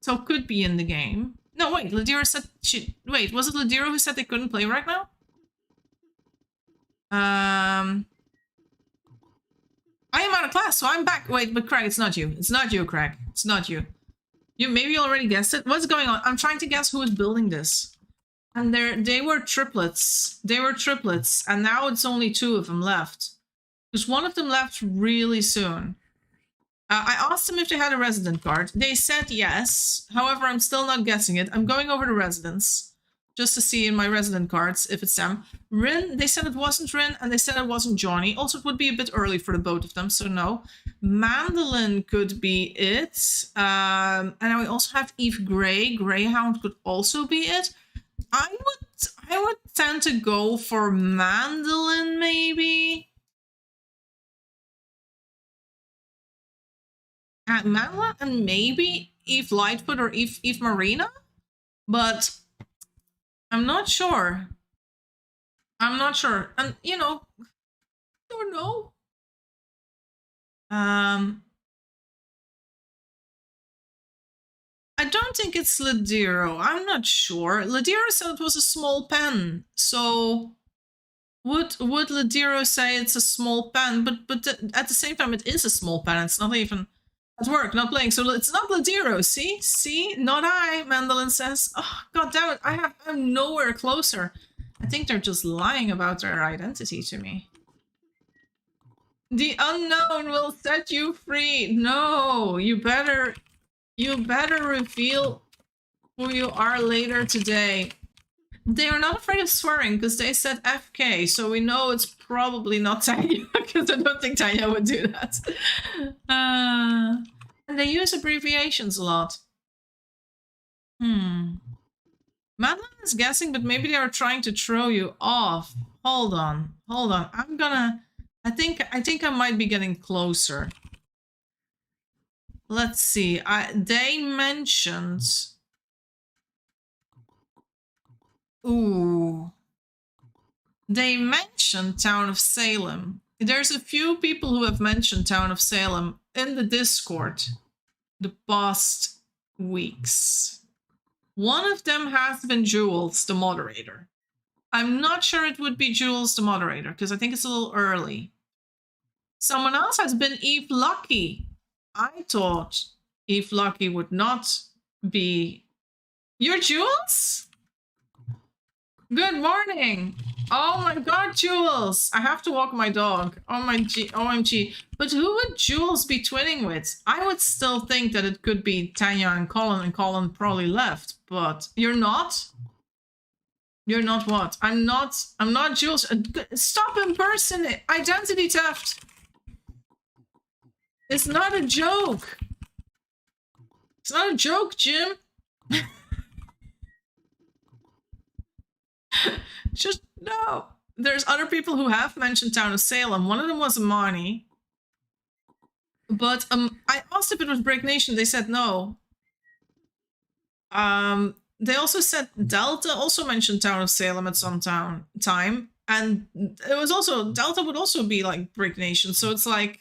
so could be in the game. No, wait. Ladiro said she... Wait, was it Ladiro who said they couldn't play right now? I am out of class, so I'm back. Wait, but Craig, it's not you. It's not you, Craig. It's not you. You maybe already guessed it. What's going on? I'm trying to guess who is building this. And they were triplets. They were triplets. And now it's only 2 of them left. Because one of them left really soon. I asked them if they had a resident card. They said yes. However, I'm still not guessing it. I'm going over the residents. Just to see in my resident cards if it's them. Rin, they said it wasn't Rin. And they said it wasn't Johnny. Also, it would be a bit early for the both of them. So no. Mandolin could be it. And then we also have Eve Grey. Greyhound could also be it. I would tend to go for Mandolin, maybe. Mandolin and maybe Eve Lightfoot or Eve Marina, but I'm not sure. I'm not sure, and you know, I don't know. I don't think it's Ladiro. I'm not sure. Ladiro said it was a small pen. So would Ladiro say it's a small pen? But at the same time, it is a small pen. It's not even At work, not playing. So it's not Ladiro. See, not I. Mandolin says. Oh, god damn it! I'm nowhere closer. I think they're just lying about their identity to me. The unknown will set you free. No, you better reveal who you are later today. They are not afraid of swearing because they said FK, so we know it's probably not Tanya, because I don't think Tanya would do that. And they use abbreviations a lot. Madeline is guessing, but maybe they are trying to throw you off. Hold on. I think I might be getting closer. Let's see. They mentioned... Ooh. They mentioned Town of Salem. There's a few people who have mentioned Town of Salem in the Discord the past weeks. One of them has been Jules, the moderator. I'm not sure it would be Jules, the moderator, because I think it's a little early. Someone else has been Eve Lucky. I thought Eve Lucky would not be... You're Jules? Good morning. Oh my god, Jules. I have to walk my dog. Oh my OMG. But who would Jules be twinning with? I would still think that it could be Tanya and Colin probably left, but you're not? You're not what? I'm not Jules. Stop impersonating. Identity theft. It's not a joke. It's not a joke, Jim. Just no. There's other people who have mentioned Town of Salem. One of them was Amani. But I asked if it was Break Nation. They said no. They also said Delta also mentioned Town of Salem at some time. And it was also... Delta would also be like Break Nation. So it's like...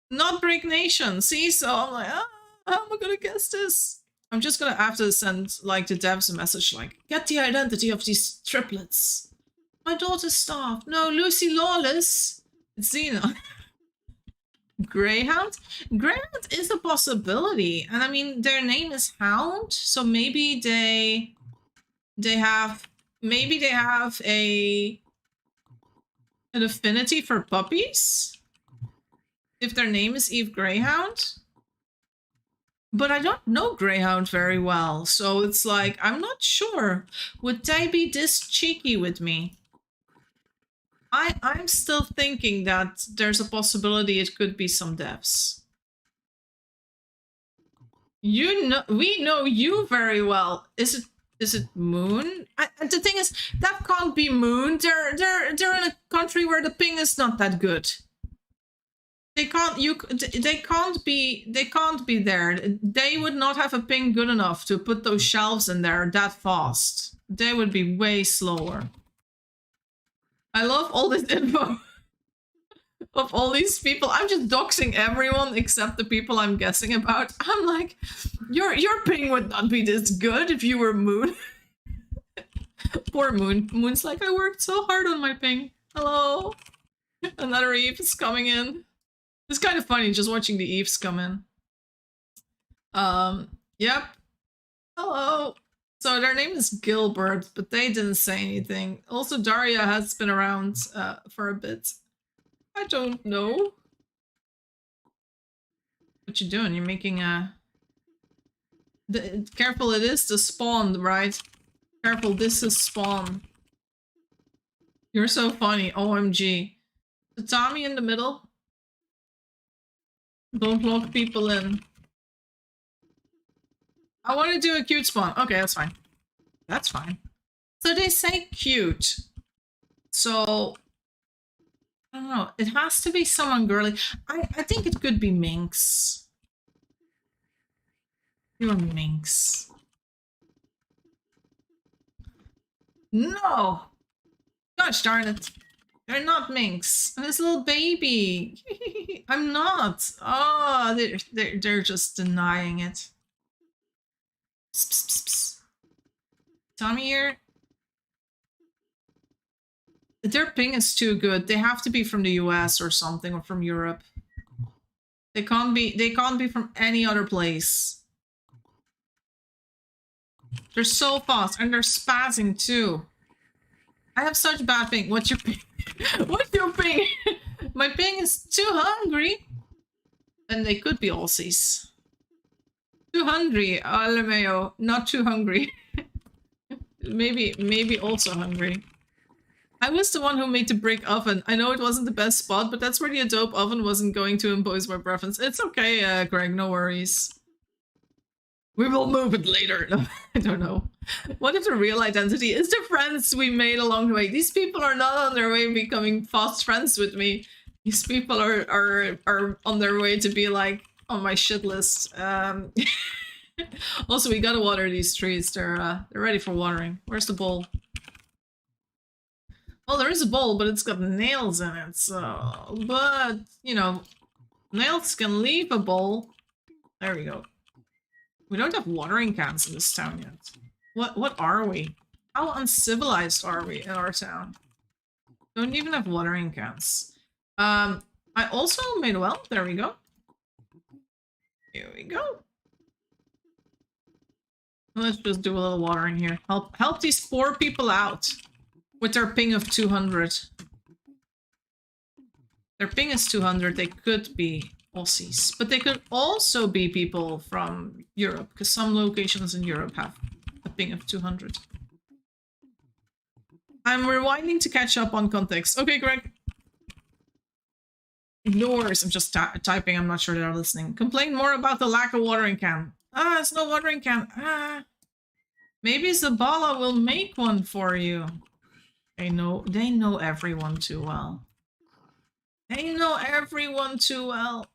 Not Break Nation. See? So I'm like, how am I gonna guess this? I'm just gonna have to send, like, the devs a message like, get the identity of these triplets. My daughter's starved. No, Lucy Lawless. It's Xena. Greyhound? Greyhound is a possibility. And I mean, their name is Hound, so maybe they have an affinity for puppies. If their name is Eve Greyhound. But I don't know Greyhound very well, so it's like, I'm not sure. Would they be this cheeky with me? I'm still thinking that there's a possibility it could be some devs. You know, we know you very well. Is it Moon? The thing is, that can't be Moon. They're in a country where the ping is not that good. They can't be there. They would not have a ping good enough to put those shelves in there that fast. They would be way slower. I love all this info of all these people. I'm just doxing everyone except the people I'm guessing about. I'm like, your ping would not be this good if you were Moon. Poor Moon. Moon's like, I worked so hard on my ping. Hello. Another Eve is coming in. It's kind of funny just watching the Eves come in. Yep. Hello. So their name is Gilbert, but they didn't say anything. Also, Daria has been around for a bit. I don't know. What you doing? You're making a... Careful, it is the spawn, right? Careful, this is spawn. You're so funny, OMG. So Tommy in the middle. Don't lock people in. I want to do a cute spawn. Okay, that's fine. That's fine. So they say cute. So, I don't know. It has to be someone girly. I think it could be Minx. You're Minx. No! Gosh darn it. You're not Minx. And this little baby. I'm not. Oh, they're just denying it. Psst, psst, psst, psst. Tommy here. Their ping is too good. They have to be from the US or something, or from Europe. They can't be from any other place. They're so fast and they're spazzing too. I have such bad ping. What's your ping? What's your ping? My ping is too hungry. And they could be Aussies. Too hungry, LMAO. Not too hungry. maybe also hungry. I was the one who made the brick oven. I know it wasn't the best spot, but that's where the adobe oven wasn't going to impose my preference. It's okay, Greg, no worries. We will move it later. No, I don't know. What if the real identity is the friends we made along the way? These people are not on their way to becoming fast friends with me. These people are on their way to be like on my shit list. Also, we gotta water these trees. They're ready for watering. Where's the bowl? Well, there is a bowl, but it's got nails in it. So, but you know, nails can leave a bowl. There we go. We don't have watering cans in this town yet. What are we? How uncivilized are we in our town? Don't even have watering cans. I also made a well. There we go. Here we go. Let's just do a little watering here. Help these poor people out with their ping of 200. Their ping is 200. They could be Aussies, but they could also be people from Europe, because some locations in Europe have a ping of 200. I'm rewinding to catch up on context. Okay, Greg. No worries, I'm just typing. I'm not sure they're listening. Complain more about the lack of watering can. Ah, it's no watering can. Ah, maybe Zabala will make one for you. They know everyone too well. They know everyone too well.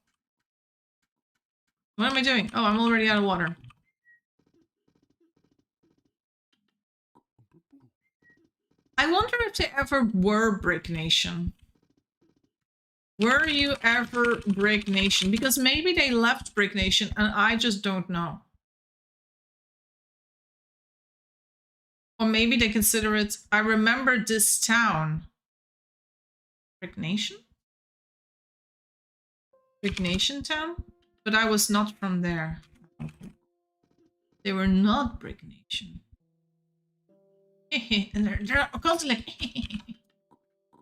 What am I doing? Oh, I'm already out of water. I wonder if they ever were Brick Nation. Were you ever Brick Nation? Because maybe they left Brick Nation and I just don't know. Or maybe they consider it, I remember this town. Brick Nation? Brick Nation town? But I was not from there. They were not Brick Nation. And they're constantly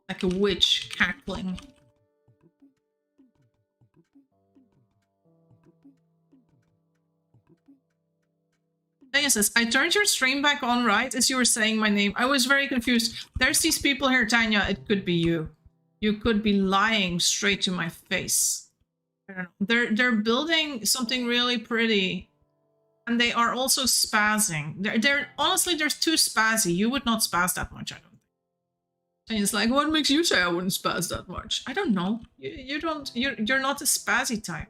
like a witch cackling. Tanya says, I turned your stream back on, right? As you were saying my name. I was very confused. There's these people here, Tanya. It could be you. You could be lying straight to my face. I don't know. They're building something really pretty. And they are also spazzing. They're honestly, they're too spazzy. You would not spaz that much, I don't think. Tanya's like, what makes you say I wouldn't spaz that much? I don't know. You're not a spazzy type.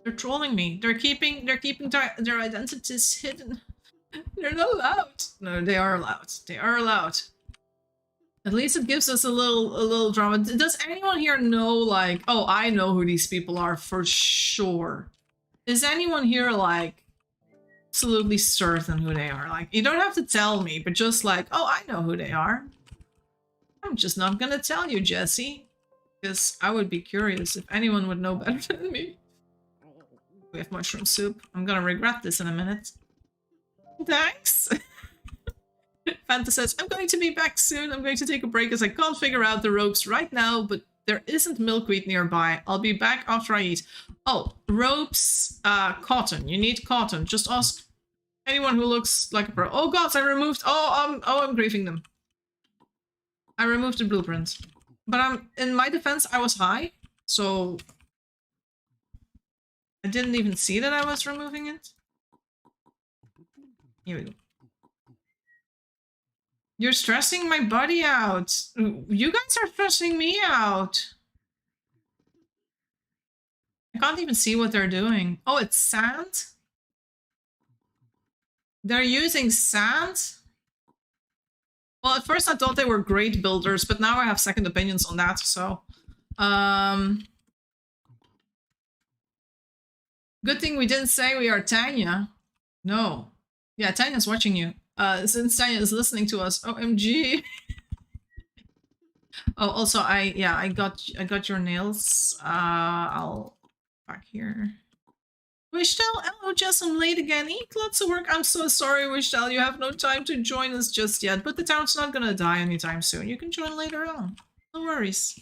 They're trolling me. They're keeping their identities hidden. They're not allowed. No, they are allowed. They are allowed. At least it gives us a little drama. Does anyone here know, like, oh, I know who these people are for sure. Is anyone here, like, absolutely certain who they are? Like, you don't have to tell me, but just like, oh, I know who they are. I'm just not gonna tell you, Jessie. Because I would be curious if anyone would know better than me. We have mushroom soup. I'm gonna regret this in a minute. Thanks! Fanta says, I'm going to be back soon. I'm going to take a break as I can't figure out the ropes right now, but there isn't milkweed nearby. I'll be back after I eat. Oh, ropes, cotton. You need cotton. Just ask anyone who looks like a pro. Oh god, I removed... I'm griefing them. I removed the blueprint. But in my defense, I was high, so... I didn't even see that I was removing it. Here we go. You're stressing my body out. You guys are stressing me out. I can't even see what they're doing. Oh, it's sand? They're using sand? Well, at first I thought they were great builders, but now I have second opinions on that, so... Good thing we didn't say we are Tanya. No. Yeah, Tanya's watching you. Since Tanya is listening to us. OMG. Oh, also I got your nails. I'll back here. Wishtel, hello Jess, I'm late again. Eat lots of work. I'm so sorry, Wishtel, you have no time to join us just yet, but the town's not gonna die anytime soon. You can join later on. No worries.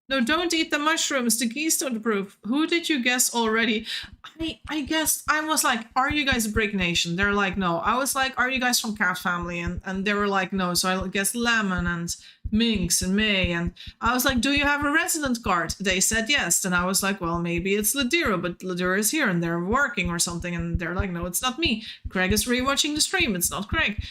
No, don't eat the mushrooms. The geese don't approve. Who did you guess already? I guessed, I was like, are you guys a Brick Nation? They're like, no. I was like, are you guys from Cat Family? And they were like, no. So I guessed Lemon and Minx and May. And I was like, do you have a resident card? They said yes. And I was like, well, maybe it's Ladira, but Ladira is here and they're working or something. And they're like, no, it's not me. Craig is rewatching the stream. It's not Craig.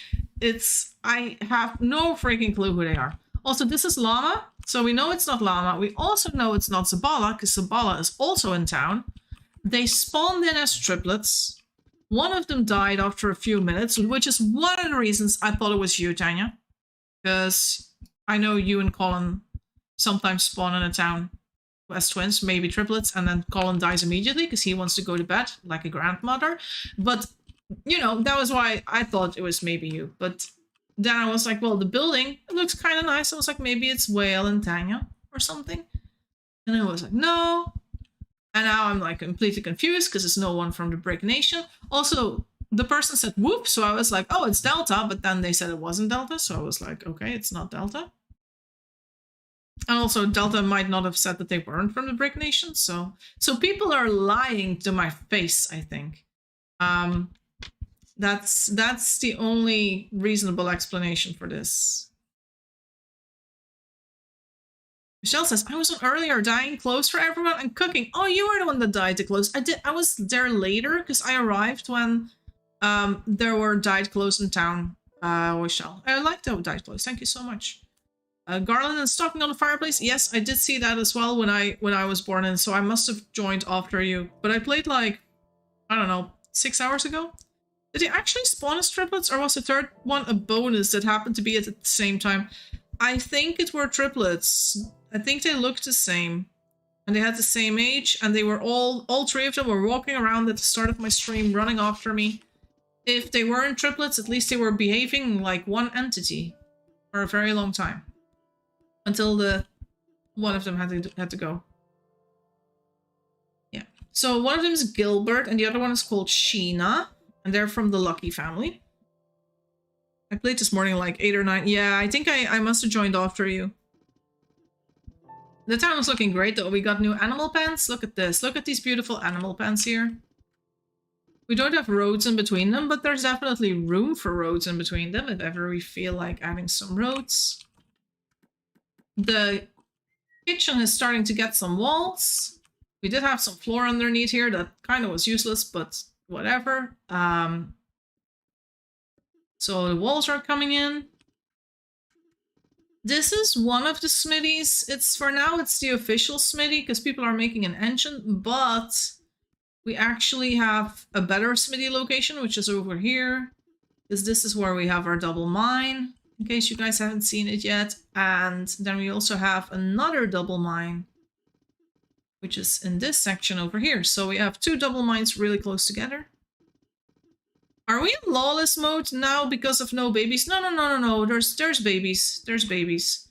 I have no freaking clue who they are. Also, this is Llama, so we know it's not Llama. We also know it's not Zabala, because Zabala is also in town. They spawned in as triplets. One of them died after a few minutes, which is one of the reasons I thought it was you, Tanya. Because I know you and Colin sometimes spawn in a town as twins, maybe triplets, and then Colin dies immediately because he wants to go to bed, like a grandmother. But, you know, that was why I thought it was maybe you. But then I was like, well, the building, it looks kind of nice. I was like, maybe it's Whale and Tanya or something. And I was like, no. And now I'm like completely confused because it's no one from the Brick Nation. Also, the person said whoop, so I was like, oh, it's Delta. But then they said it wasn't Delta, so I was like, okay, it's not Delta. And also, Delta might not have said that they weren't from the Brick Nation. So people are lying to my face, I think. That's the only reasonable explanation for this. Michelle says, I was on earlier dyeing clothes for everyone and cooking. Oh, you were the one that dyed the clothes. I was there later because I arrived when there were dyed clothes in town. Michelle, I like the dyed clothes. Thank you so much. Garland and stocking on the fireplace. Yes, I did see that as well when I was born in, so I must have joined after you. But I played like, I don't know, 6 hours ago. Did they actually spawn as triplets, or was the third one a bonus that happened to be at the same time? I think it were triplets. I think they looked the same. And they had the same age, and they were all three of them were walking around at the start of my stream, running after me. If they weren't triplets, at least they were behaving like one entity for a very long time. Until one of them had to go. Yeah. So one of them is Gilbert, and the other one is called Sheena. And they're from the Lucky family. I played this morning like 8 or 9. Yeah, I think I must have joined after you. The town is looking great though. We got new animal pens. Look at this. Look at these beautiful animal pens here. We don't have roads in between them, but there's definitely room for roads in between them if ever we feel like adding some roads. The kitchen is starting to get some walls. We did have some floor underneath here that kind of was useless, but whatever. So the walls are coming in. This is one of the smithies. It's for now, it's the official smithy because people are making an engine, but we actually have a better smithy location, which is over here. Because this is where we have our double mine, in case you guys haven't seen it yet. And then we also have another double mine, which is in this section over here. So we have two double mines really close together. Are we in Lawless mode now because of no babies? No. There's babies. There's babies.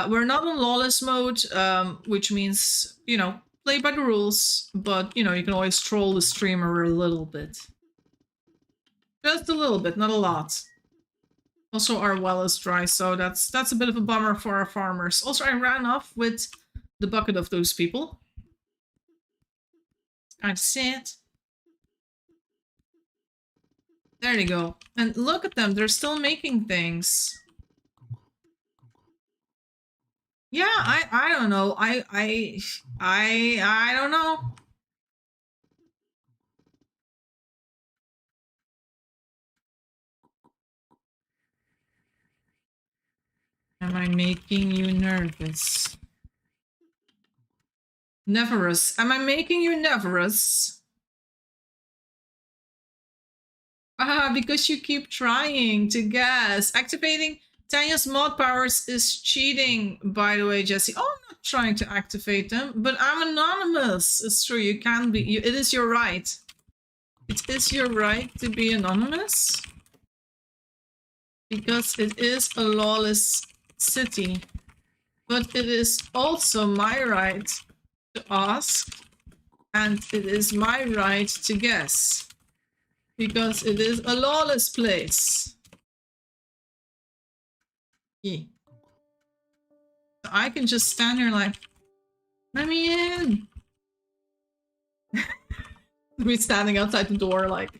We're not in Lawless mode, which means, you know, play by the rules. But, you know, you can always troll the streamer a little bit. Just a little bit, not a lot. Also, our well is dry, so that's a bit of a bummer for our farmers. Also, I ran off with the bucket of those people. Kind of sad. There they go. And look at them, they're still making things. Yeah, I don't know. I don't know. Am I making you nervous? Nervous. Am I making you nervous? Because you keep trying to guess. Activating Tanya's mod powers is cheating, by the way, Jessie. Oh, I'm not trying to activate them, but I'm anonymous. It's true, you can be. It is your right. It is your right to be anonymous. Because it is a lawless city. But it is also my right to ask And it is my right to guess. Because it is a lawless place. Yeah. So I can just stand here like, let me in. We're standing outside the door like,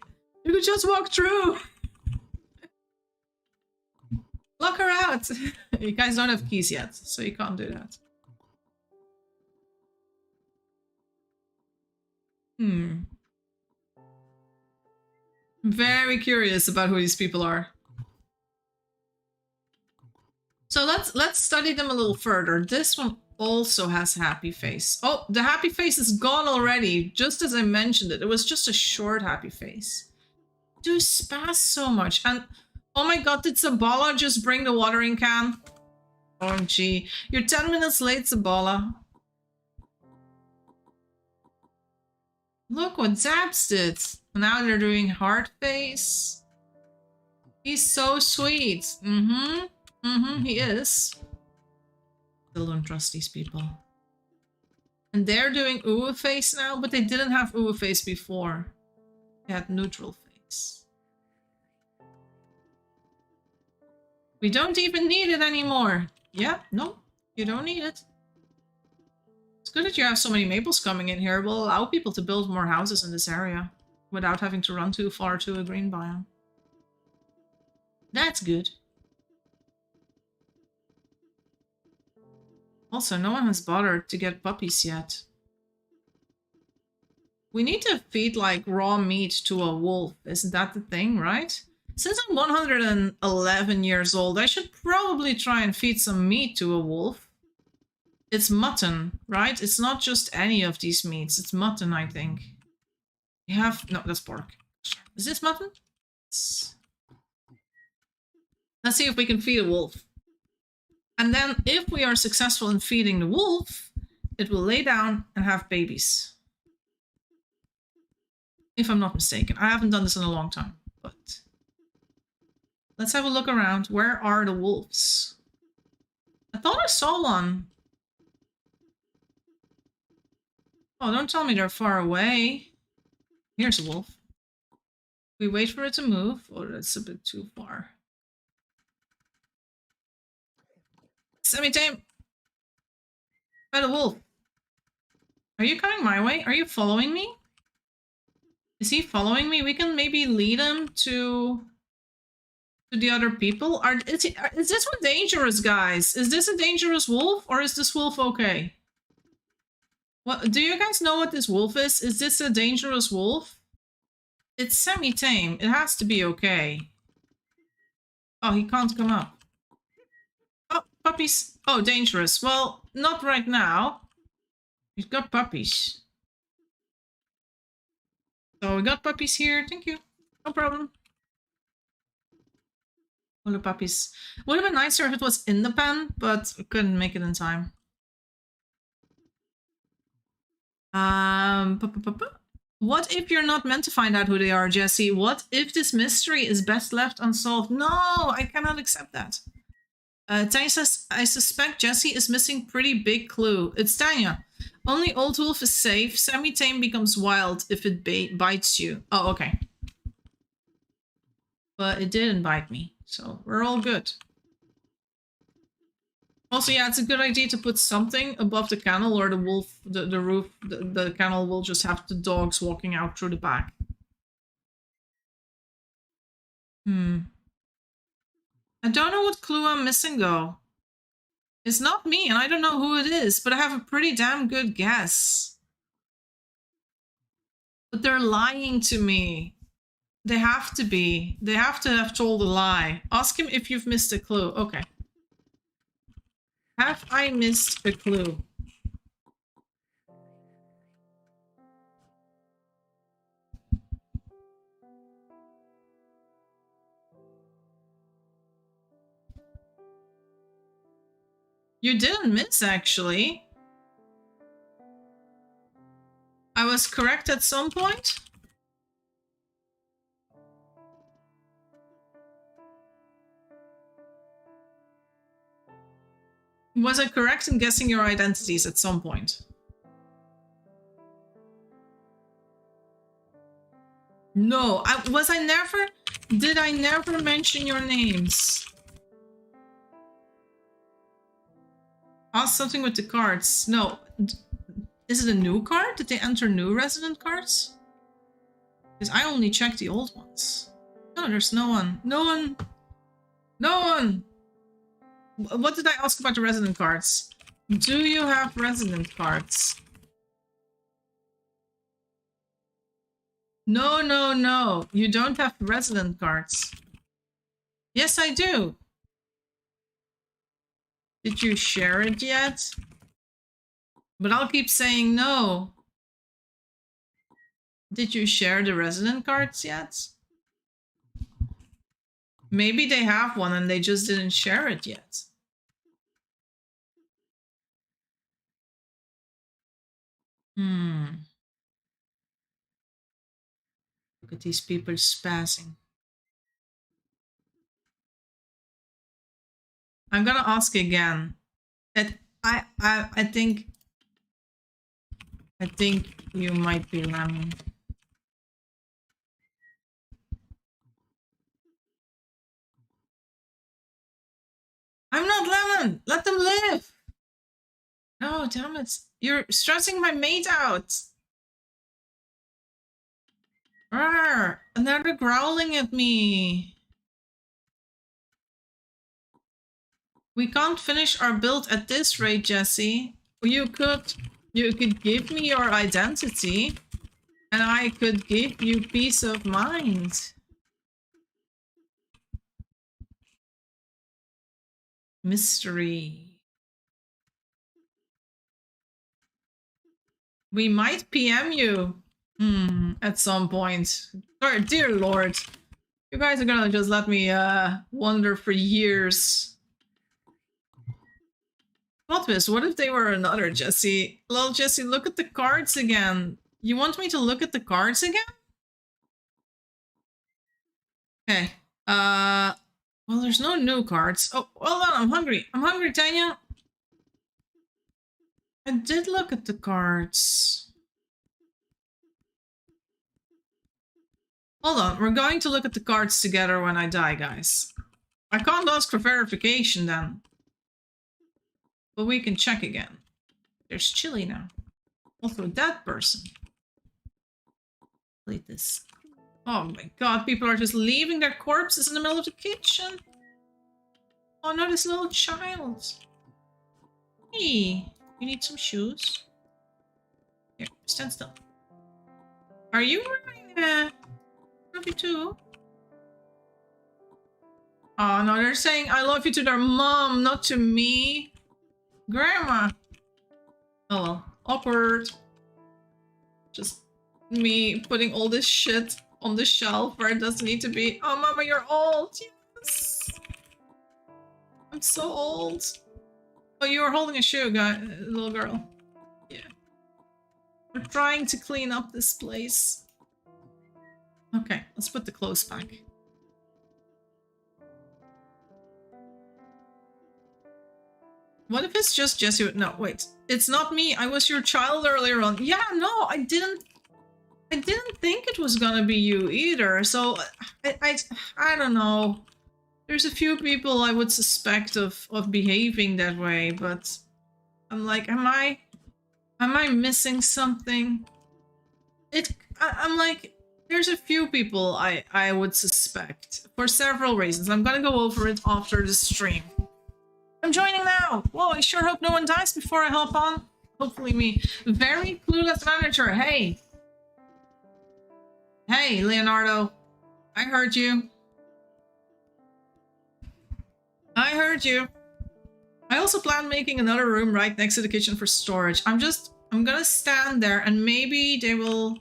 you could just walk through. Lock her out. You guys don't have keys yet, so you can't do that. I'm very curious about who these people are. So let's study them a little further. This one also has a happy face. Oh, the happy face is gone already, just as I mentioned it. It was just a short happy face. Do spaz so much. And oh my god, did Zabala just bring the watering can? OMG. You're 10 minutes late, Zabala. Look what Zabs did. Now they're doing heart face. He's so sweet. He is. Still don't trust these people. And they're doing ooh face now, but they didn't have ooh face before. They had neutral face. We don't even need it anymore. Yeah, no, you don't need it. It's good that you have so many maples coming in here. It will allow people to build more houses in this area without having to run too far to a green biome. That's good. Also, no one has bothered to get puppies yet. We need to feed like raw meat to a wolf. Isn't that the thing, right? Since I'm 111 years old, I should probably try and feed some meat to a wolf. It's mutton, right? It's not just any of these meats. It's mutton, I think. We have... No, that's pork. Is this mutton? Let's see if we can feed a wolf. And then if we are successful in feeding the wolf, it will lay down and have babies. If I'm not mistaken. I haven't done this in a long time, but... Let's have a look around. Where are the wolves? I thought I saw one. Oh, don't tell me they're far away. Here's a wolf. We wait for it to move. Oh, that's a bit too far. Semi-tame! By the wolf. Are you coming my way? Are you following me? Is he following me? We can maybe lead him to the other people. Is this one dangerous, guys? Is this a dangerous wolf or is this wolf okay? What, do you guys know what this wolf is? Is this a dangerous wolf? It's semi-tame. It has to be okay. Oh, he can't come up. Oh, puppies. Oh, dangerous. Well, not right now. He's got puppies. So we got puppies here. Thank you. No problem. All the puppies. Would have been nicer if it was in the pen, but we couldn't make it in time. What if you're not meant to find out who they are, Jessie? What if this mystery is best left unsolved? No, I cannot accept that. Tanya says, I suspect Jessie is missing pretty big clue. It's Tanya. Only Old Wolf is safe. Semi-tame becomes wild if it bites you. Oh, okay. But it didn't bite me, so we're all good. Also, yeah, it's a good idea to put something above the kennel or the wolf, the roof. The kennel will just have the dogs walking out through the back. I don't know what clue I'm missing, though. It's not me, and I don't know who it is, but I have a pretty damn good guess. But they're lying to me. They have to be. They have to have told a lie. Ask him if you've missed a clue. Okay. Have I missed a clue? You didn't miss, actually. I was correct at some point. Was I correct in guessing your identities at some point? No, did I never mention your names? Ask something with the cards. No. Is it a new card? Did they enter new resident cards? Because I only checked the old ones. No, there's no one. No one. No one! What did I ask about the resident cards? Do you have resident cards? No, no, no. You don't have resident cards. Yes, I do. Did you share it yet? But I'll keep saying no. Did you share the resident cards yet? Maybe they have one and they just didn't share it yet. Look at these people spazzing. I'm gonna ask again. I think you might be Lemon. I'm not Lemon! Let them live! No, damn it. You're stressing my mate out! Arr, and now they're growling at me. We can't finish our build at this rate, Jessie. You could give me your identity, and I could give you peace of mind. Mystery. We might PM you. At some point. Or, dear lord. You guys are gonna just let me wander for years. Plot twist, what if they were another Jessie? Lol, Jessie, look at the cards again. You want me to look at the cards again? Okay. Well, there's no new cards. Oh, hold on, I'm hungry. I'm hungry, Tanya. I did look at the cards. Hold on, we're going to look at the cards together when I die, guys. I can't ask for verification then. But we can check again. There's chili now. Also, that person. Delete this. Oh my god, people are just leaving their corpses in the middle of the kitchen. Oh no, this little child. Hey, you need some shoes? Here, stand still. Are you wearing love you too? Oh no, they're saying I love you to their mom, not to me. Grandma. Oh well, awkward. Just me putting all this shit on the shelf where it doesn't need to be. Oh, Mama, you're old. Yes. I'm so old. Oh, you were holding a shoe, little girl. Yeah. We're trying to clean up this place. Okay, let's put the clothes back. What if it's just Jessie? No, wait. It's not me. I was your child earlier on. Yeah, no, I didn't think it was gonna be you either. So I don't know. There's a few people I would suspect of behaving that way, but I'm like, am I missing something? I'm like, there's a few people I would suspect for several reasons. I'm gonna go over it after the stream. I'm joining now! Whoa, I sure hope no one dies before I hop on. Hopefully me. Very clueless manager, hey! Hey, Leonardo. I heard you. I heard you. I also plan making another room right next to the kitchen for storage. I'm gonna stand there and maybe they will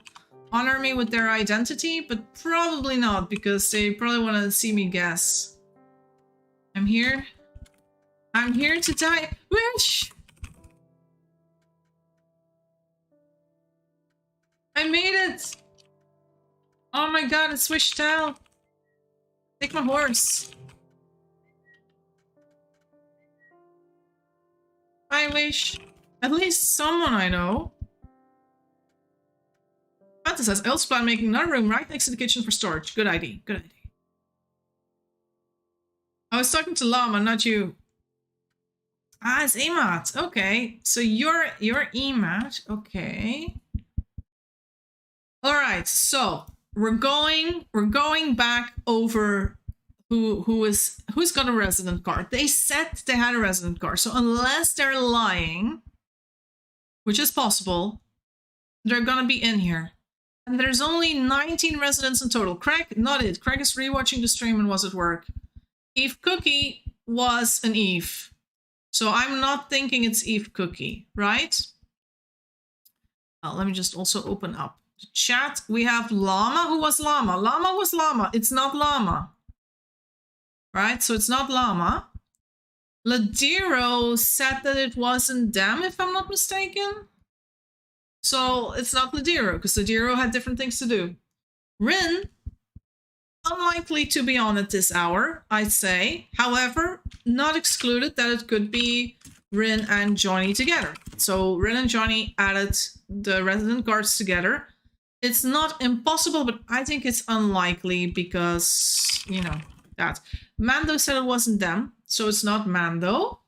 honor me with their identity, but probably not because they probably want to see me guess. I'm here. I'm here to die. Wish! I made it! Oh my god, it's Wish Tell. Take my horse. I wish. At least someone I know. Panta says, I also plan making another room right next to the kitchen for storage. Good idea. Good idea. I was talking to Llama, not you. Ah, it's Emat. Okay. So you're Emat. Okay. All right. So we're going back over who's got a resident card. They said they had a resident card. So unless they're lying, which is possible, they're gonna be in here. And there's only 19 residents in total. Craig, not it. Craig is rewatching the stream and was at work. Eve Cookie was an Eve. So I'm not thinking it's Eve Cookie, right? Let me just also open up the chat. We have Llama. Who was Llama? Llama was Llama. It's not Llama. Right? So it's not Llama. Ladiro said that it wasn't them, if I'm not mistaken. So it's not Ladiro, because Ladiro had different things to do. Rin, unlikely to be on at this hour, I'd say. However, not excluded that it could be Rin and Johnny together. So Rin and Johnny added the resident guards together. It's not impossible, but I think it's unlikely because, you know, that. Mando said it wasn't them, so it's not Mando.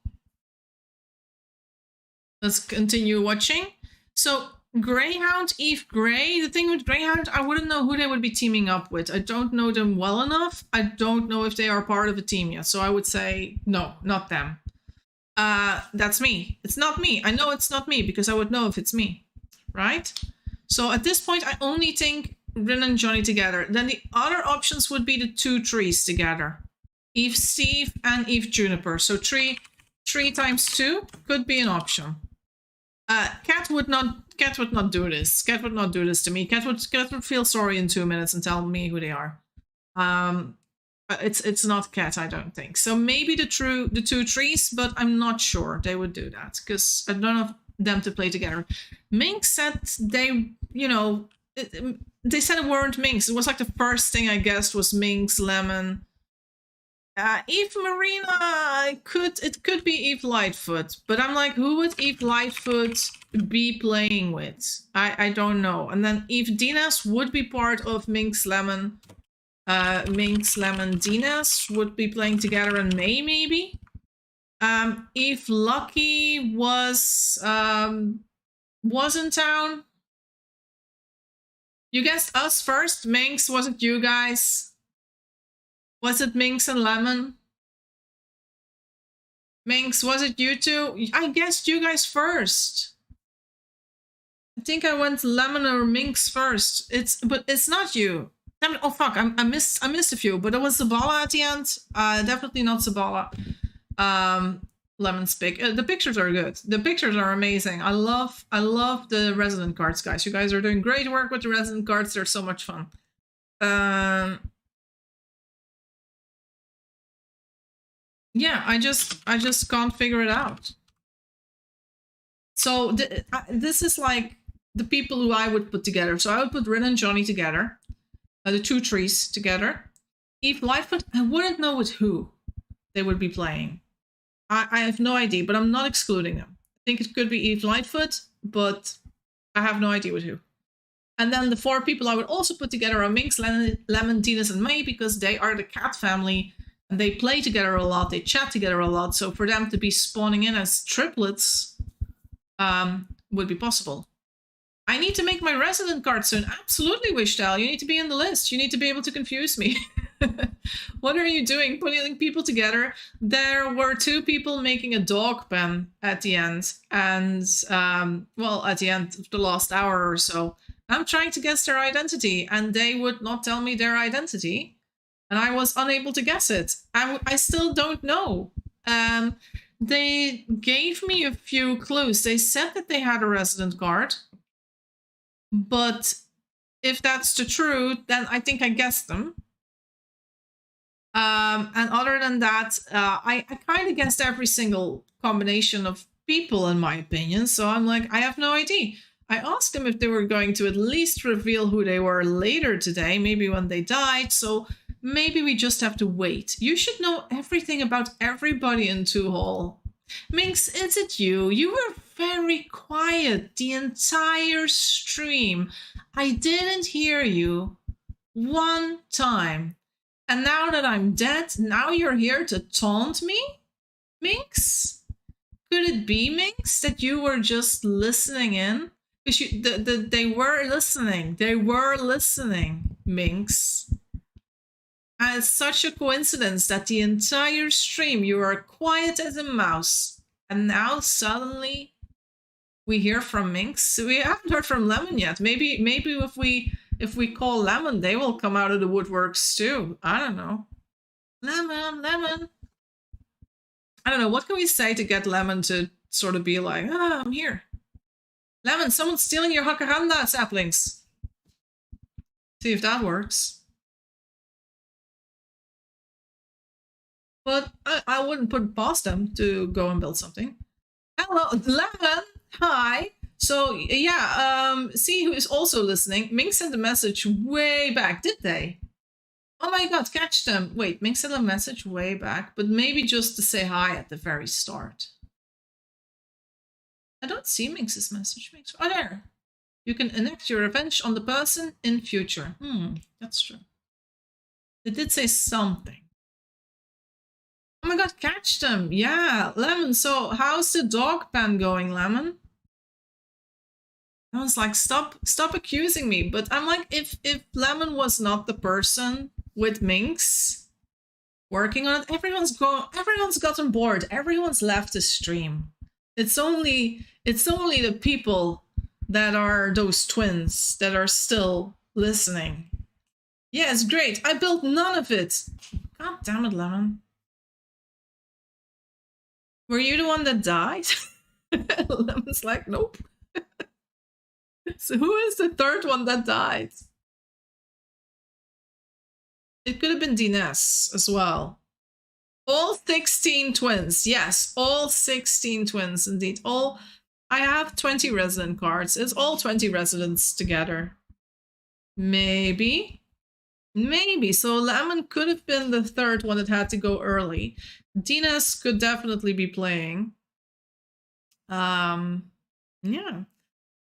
Let's continue watching. So Greyhound, Eve Grey. The thing with Greyhound, I wouldn't know who they would be teaming up with. I don't know them well enough. I don't know if they are part of a team yet. So I would say, no, not them. That's me. It's not me. I know it's not me because I would know if it's me, right? So at this point, I only think Rin and Johnny together. Then the other options would be the two trees together. Eve Steve and Eve Juniper. So three times 2 could be an option. Cat would not do this. Cat would not do this to me. Cat would feel sorry in 2 minutes and tell me who they are. It's not Cat, I don't think. So maybe the two trees, but I'm not sure they would do that because I don't know them to play together. Mink said they, you know, they said it weren't Minx. It was like the first thing I guessed was Minx, Lemon. Eve Marina, it could be Eve Lightfoot, but I'm like, who would Eve Lightfoot be playing with? I don't know. And then Eve Dinas would be part of Minx, Lemon. Minx, Lemon, Dinas would be playing together in May, maybe. Eve Lucky was in town. You guessed us first. Minx, was it you guys? Was it Minx and Lemon? Minx, was it you two? I guessed you guys first. I think I went Lemon or Minx first. But it's not you. Oh fuck! I missed a few, but it was Zabala at the end. Definitely not Zabala. Lemon's pick. The pictures are good. The pictures are amazing. I love the resident cards, guys. You guys are doing great work with the resident cards. They're so much fun. Yeah, I just can't figure it out. So this is like the people who I would put together. So I would put Rin and Johnny together, the two trees together. Eve Lightfoot, I wouldn't know with who they would be playing. I have no idea, but I'm not excluding them. I think it could be Eve Lightfoot, but I have no idea with who. And then the 4 people I would also put together are Minx, Lemon, Dinas, and May, because they are the cat family. And they play together a lot, they chat together a lot, so for them to be spawning in as triplets would be possible. I need to make my resident card soon. Absolutely, Wishtel. You need to be in the list. You need to be able to confuse me. What are you doing? Putting people together. There were 2 people making a dog pen at the end. And, well, at the end of the last hour or so. I'm trying to guess their identity, and they would not tell me their identity. And I was unable to guess it. I still don't know. They gave me a few clues. They said that they had a resident card. But if that's the truth, then I think I guessed them. And other than that, I kind of guessed every single combination of people, in my opinion. So I'm like, I have no idea. I asked them if they were going to at least reveal who they were later today, maybe when they died. So maybe we just have to wait. You should know everything about everybody in 2 Hall. Minx, is it you? You were very quiet the entire stream. I didn't hear you one time. And now that I'm dead, now you're here to taunt me? Minx? Could it be, Minx, that you were just listening in? Because they were listening. They were listening, Minx. And it's such a coincidence that the entire stream you were quiet as a mouse. And now suddenly we hear from Minx. We haven't heard from Lemon yet. Maybe if we call Lemon, they will come out of the woodworks too. I don't know. Lemon. I don't know. What can we say to get Lemon to sort of be like, I'm here. Lemon, someone's stealing your Hakaranda saplings. See if that works. But I wouldn't put it past them to go and build something. Hello, Lemon. Hi. So yeah, see who is also listening. Mink sent a message way back, did they? Oh my god, catch them. Wait, Mink sent a message way back, but maybe just to say hi at the very start. I don't see Minx's message. Minx, oh, there. You can enact your revenge on the person in future. That's true. They did say something. Oh my god, catch them. Yeah, Lemon, so how's the dog pen going, Lemon? I was like, stop accusing me. But I'm like, if Lemon was not the person with Minx working on it, everyone's gotten bored. Everyone's left the stream. It's only the people that are those twins that are still listening. Yeah, it's great. I built none of it. God damn it, Lemon. Were you the one that died? Lemon's like, nope. So who is the third one that died? It could have been Dines as well. All 16 twins. Yes, all 16 twins indeed. I have 20 resident cards. It's all 20 residents together. Maybe. So Lemon could have been the third one that had to go early. Dines could definitely be playing. Yeah.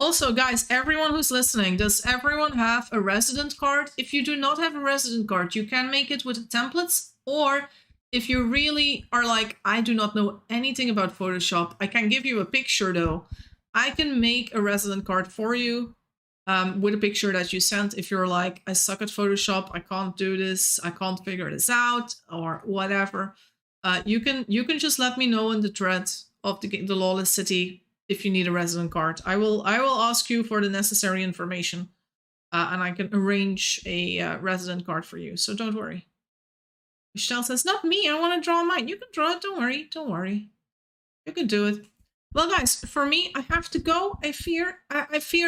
Also, guys, everyone who's listening, does everyone have a resident card? If you do not have a resident card, you can make it with templates, or if you really are like, I do not know anything about Photoshop, I can give you a picture though. I can make a resident card for you with a picture that you sent. If you're like, I suck at Photoshop, I can't do this, I can't figure this out, or whatever. You can just let me know in the thread of the Lawless City if you need a resident card. I will ask you for the necessary information, and I can arrange a resident card for you. So don't worry. Michelle says, not me, I want to draw mine. You can draw it, don't worry. You can do it. Well, guys, for me, I have to go. I fear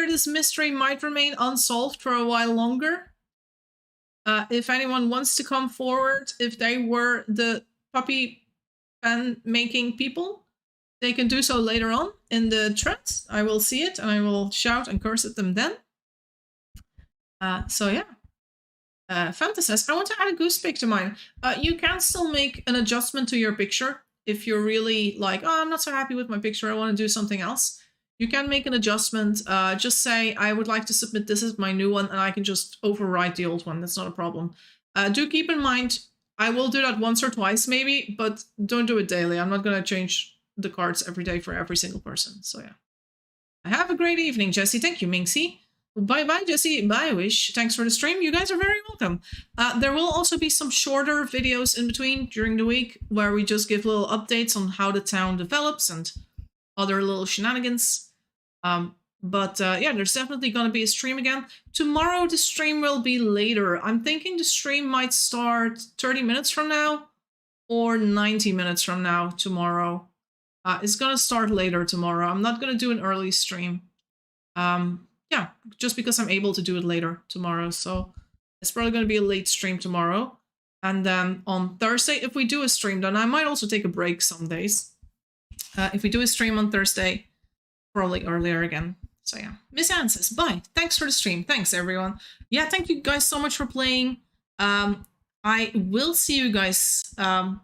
this mystery might remain unsolved for a while longer. If anyone wants to come forward, if they were the puppy pen making people, they can do so later on in the thread. I will see it and I will shout and curse at them then. So yeah. Fanta says, I want to add a goose pic to mine. You can still make an adjustment to your picture. If you're really like, oh, I'm not so happy with my picture, I want to do something else. You can make an adjustment. Just say, I would like to submit this as my new one, and I can just overwrite the old one. That's not a problem. Do keep in mind, I will do that once or twice maybe, but don't do it daily. I'm not going to change the cards every day for every single person. So yeah. Have a great evening, Jessie. Thank you, Minxie. Bye-bye, Jessie. Bye, Wish. Thanks for the stream. You guys are very welcome. There will also be some shorter videos in between during the week where we just give little updates on how the town develops and other little shenanigans. But yeah, there's definitely going to be a stream again. Tomorrow, the stream will be later. I'm thinking the stream might start 30 minutes from now or 90 minutes from now tomorrow. It's going to start later tomorrow. I'm not going to do an early stream. Yeah, just because I'm able to do it later tomorrow. So it's probably going to be a late stream tomorrow. And then on Thursday, if we do a stream, then I might also take a break some days. If we do a stream on Thursday, probably earlier again. So yeah, Miss Anne says, bye. Thanks for the stream. Thanks, everyone. Yeah, thank you guys so much for playing. I will see you guys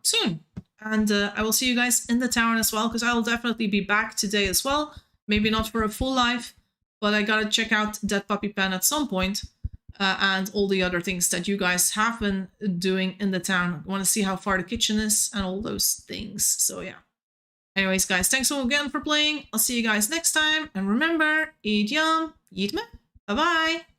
soon. And I will see you guys in the town as well, because I will definitely be back today as well. Maybe not for a full life, but I gotta check out that puppy pen at some point, and all the other things that you guys have been doing in the town. I want to see how far the kitchen is and all those things. So yeah. Anyways, guys, thanks all again for playing. I'll see you guys next time. And remember, eat yum, eat me. Bye-bye.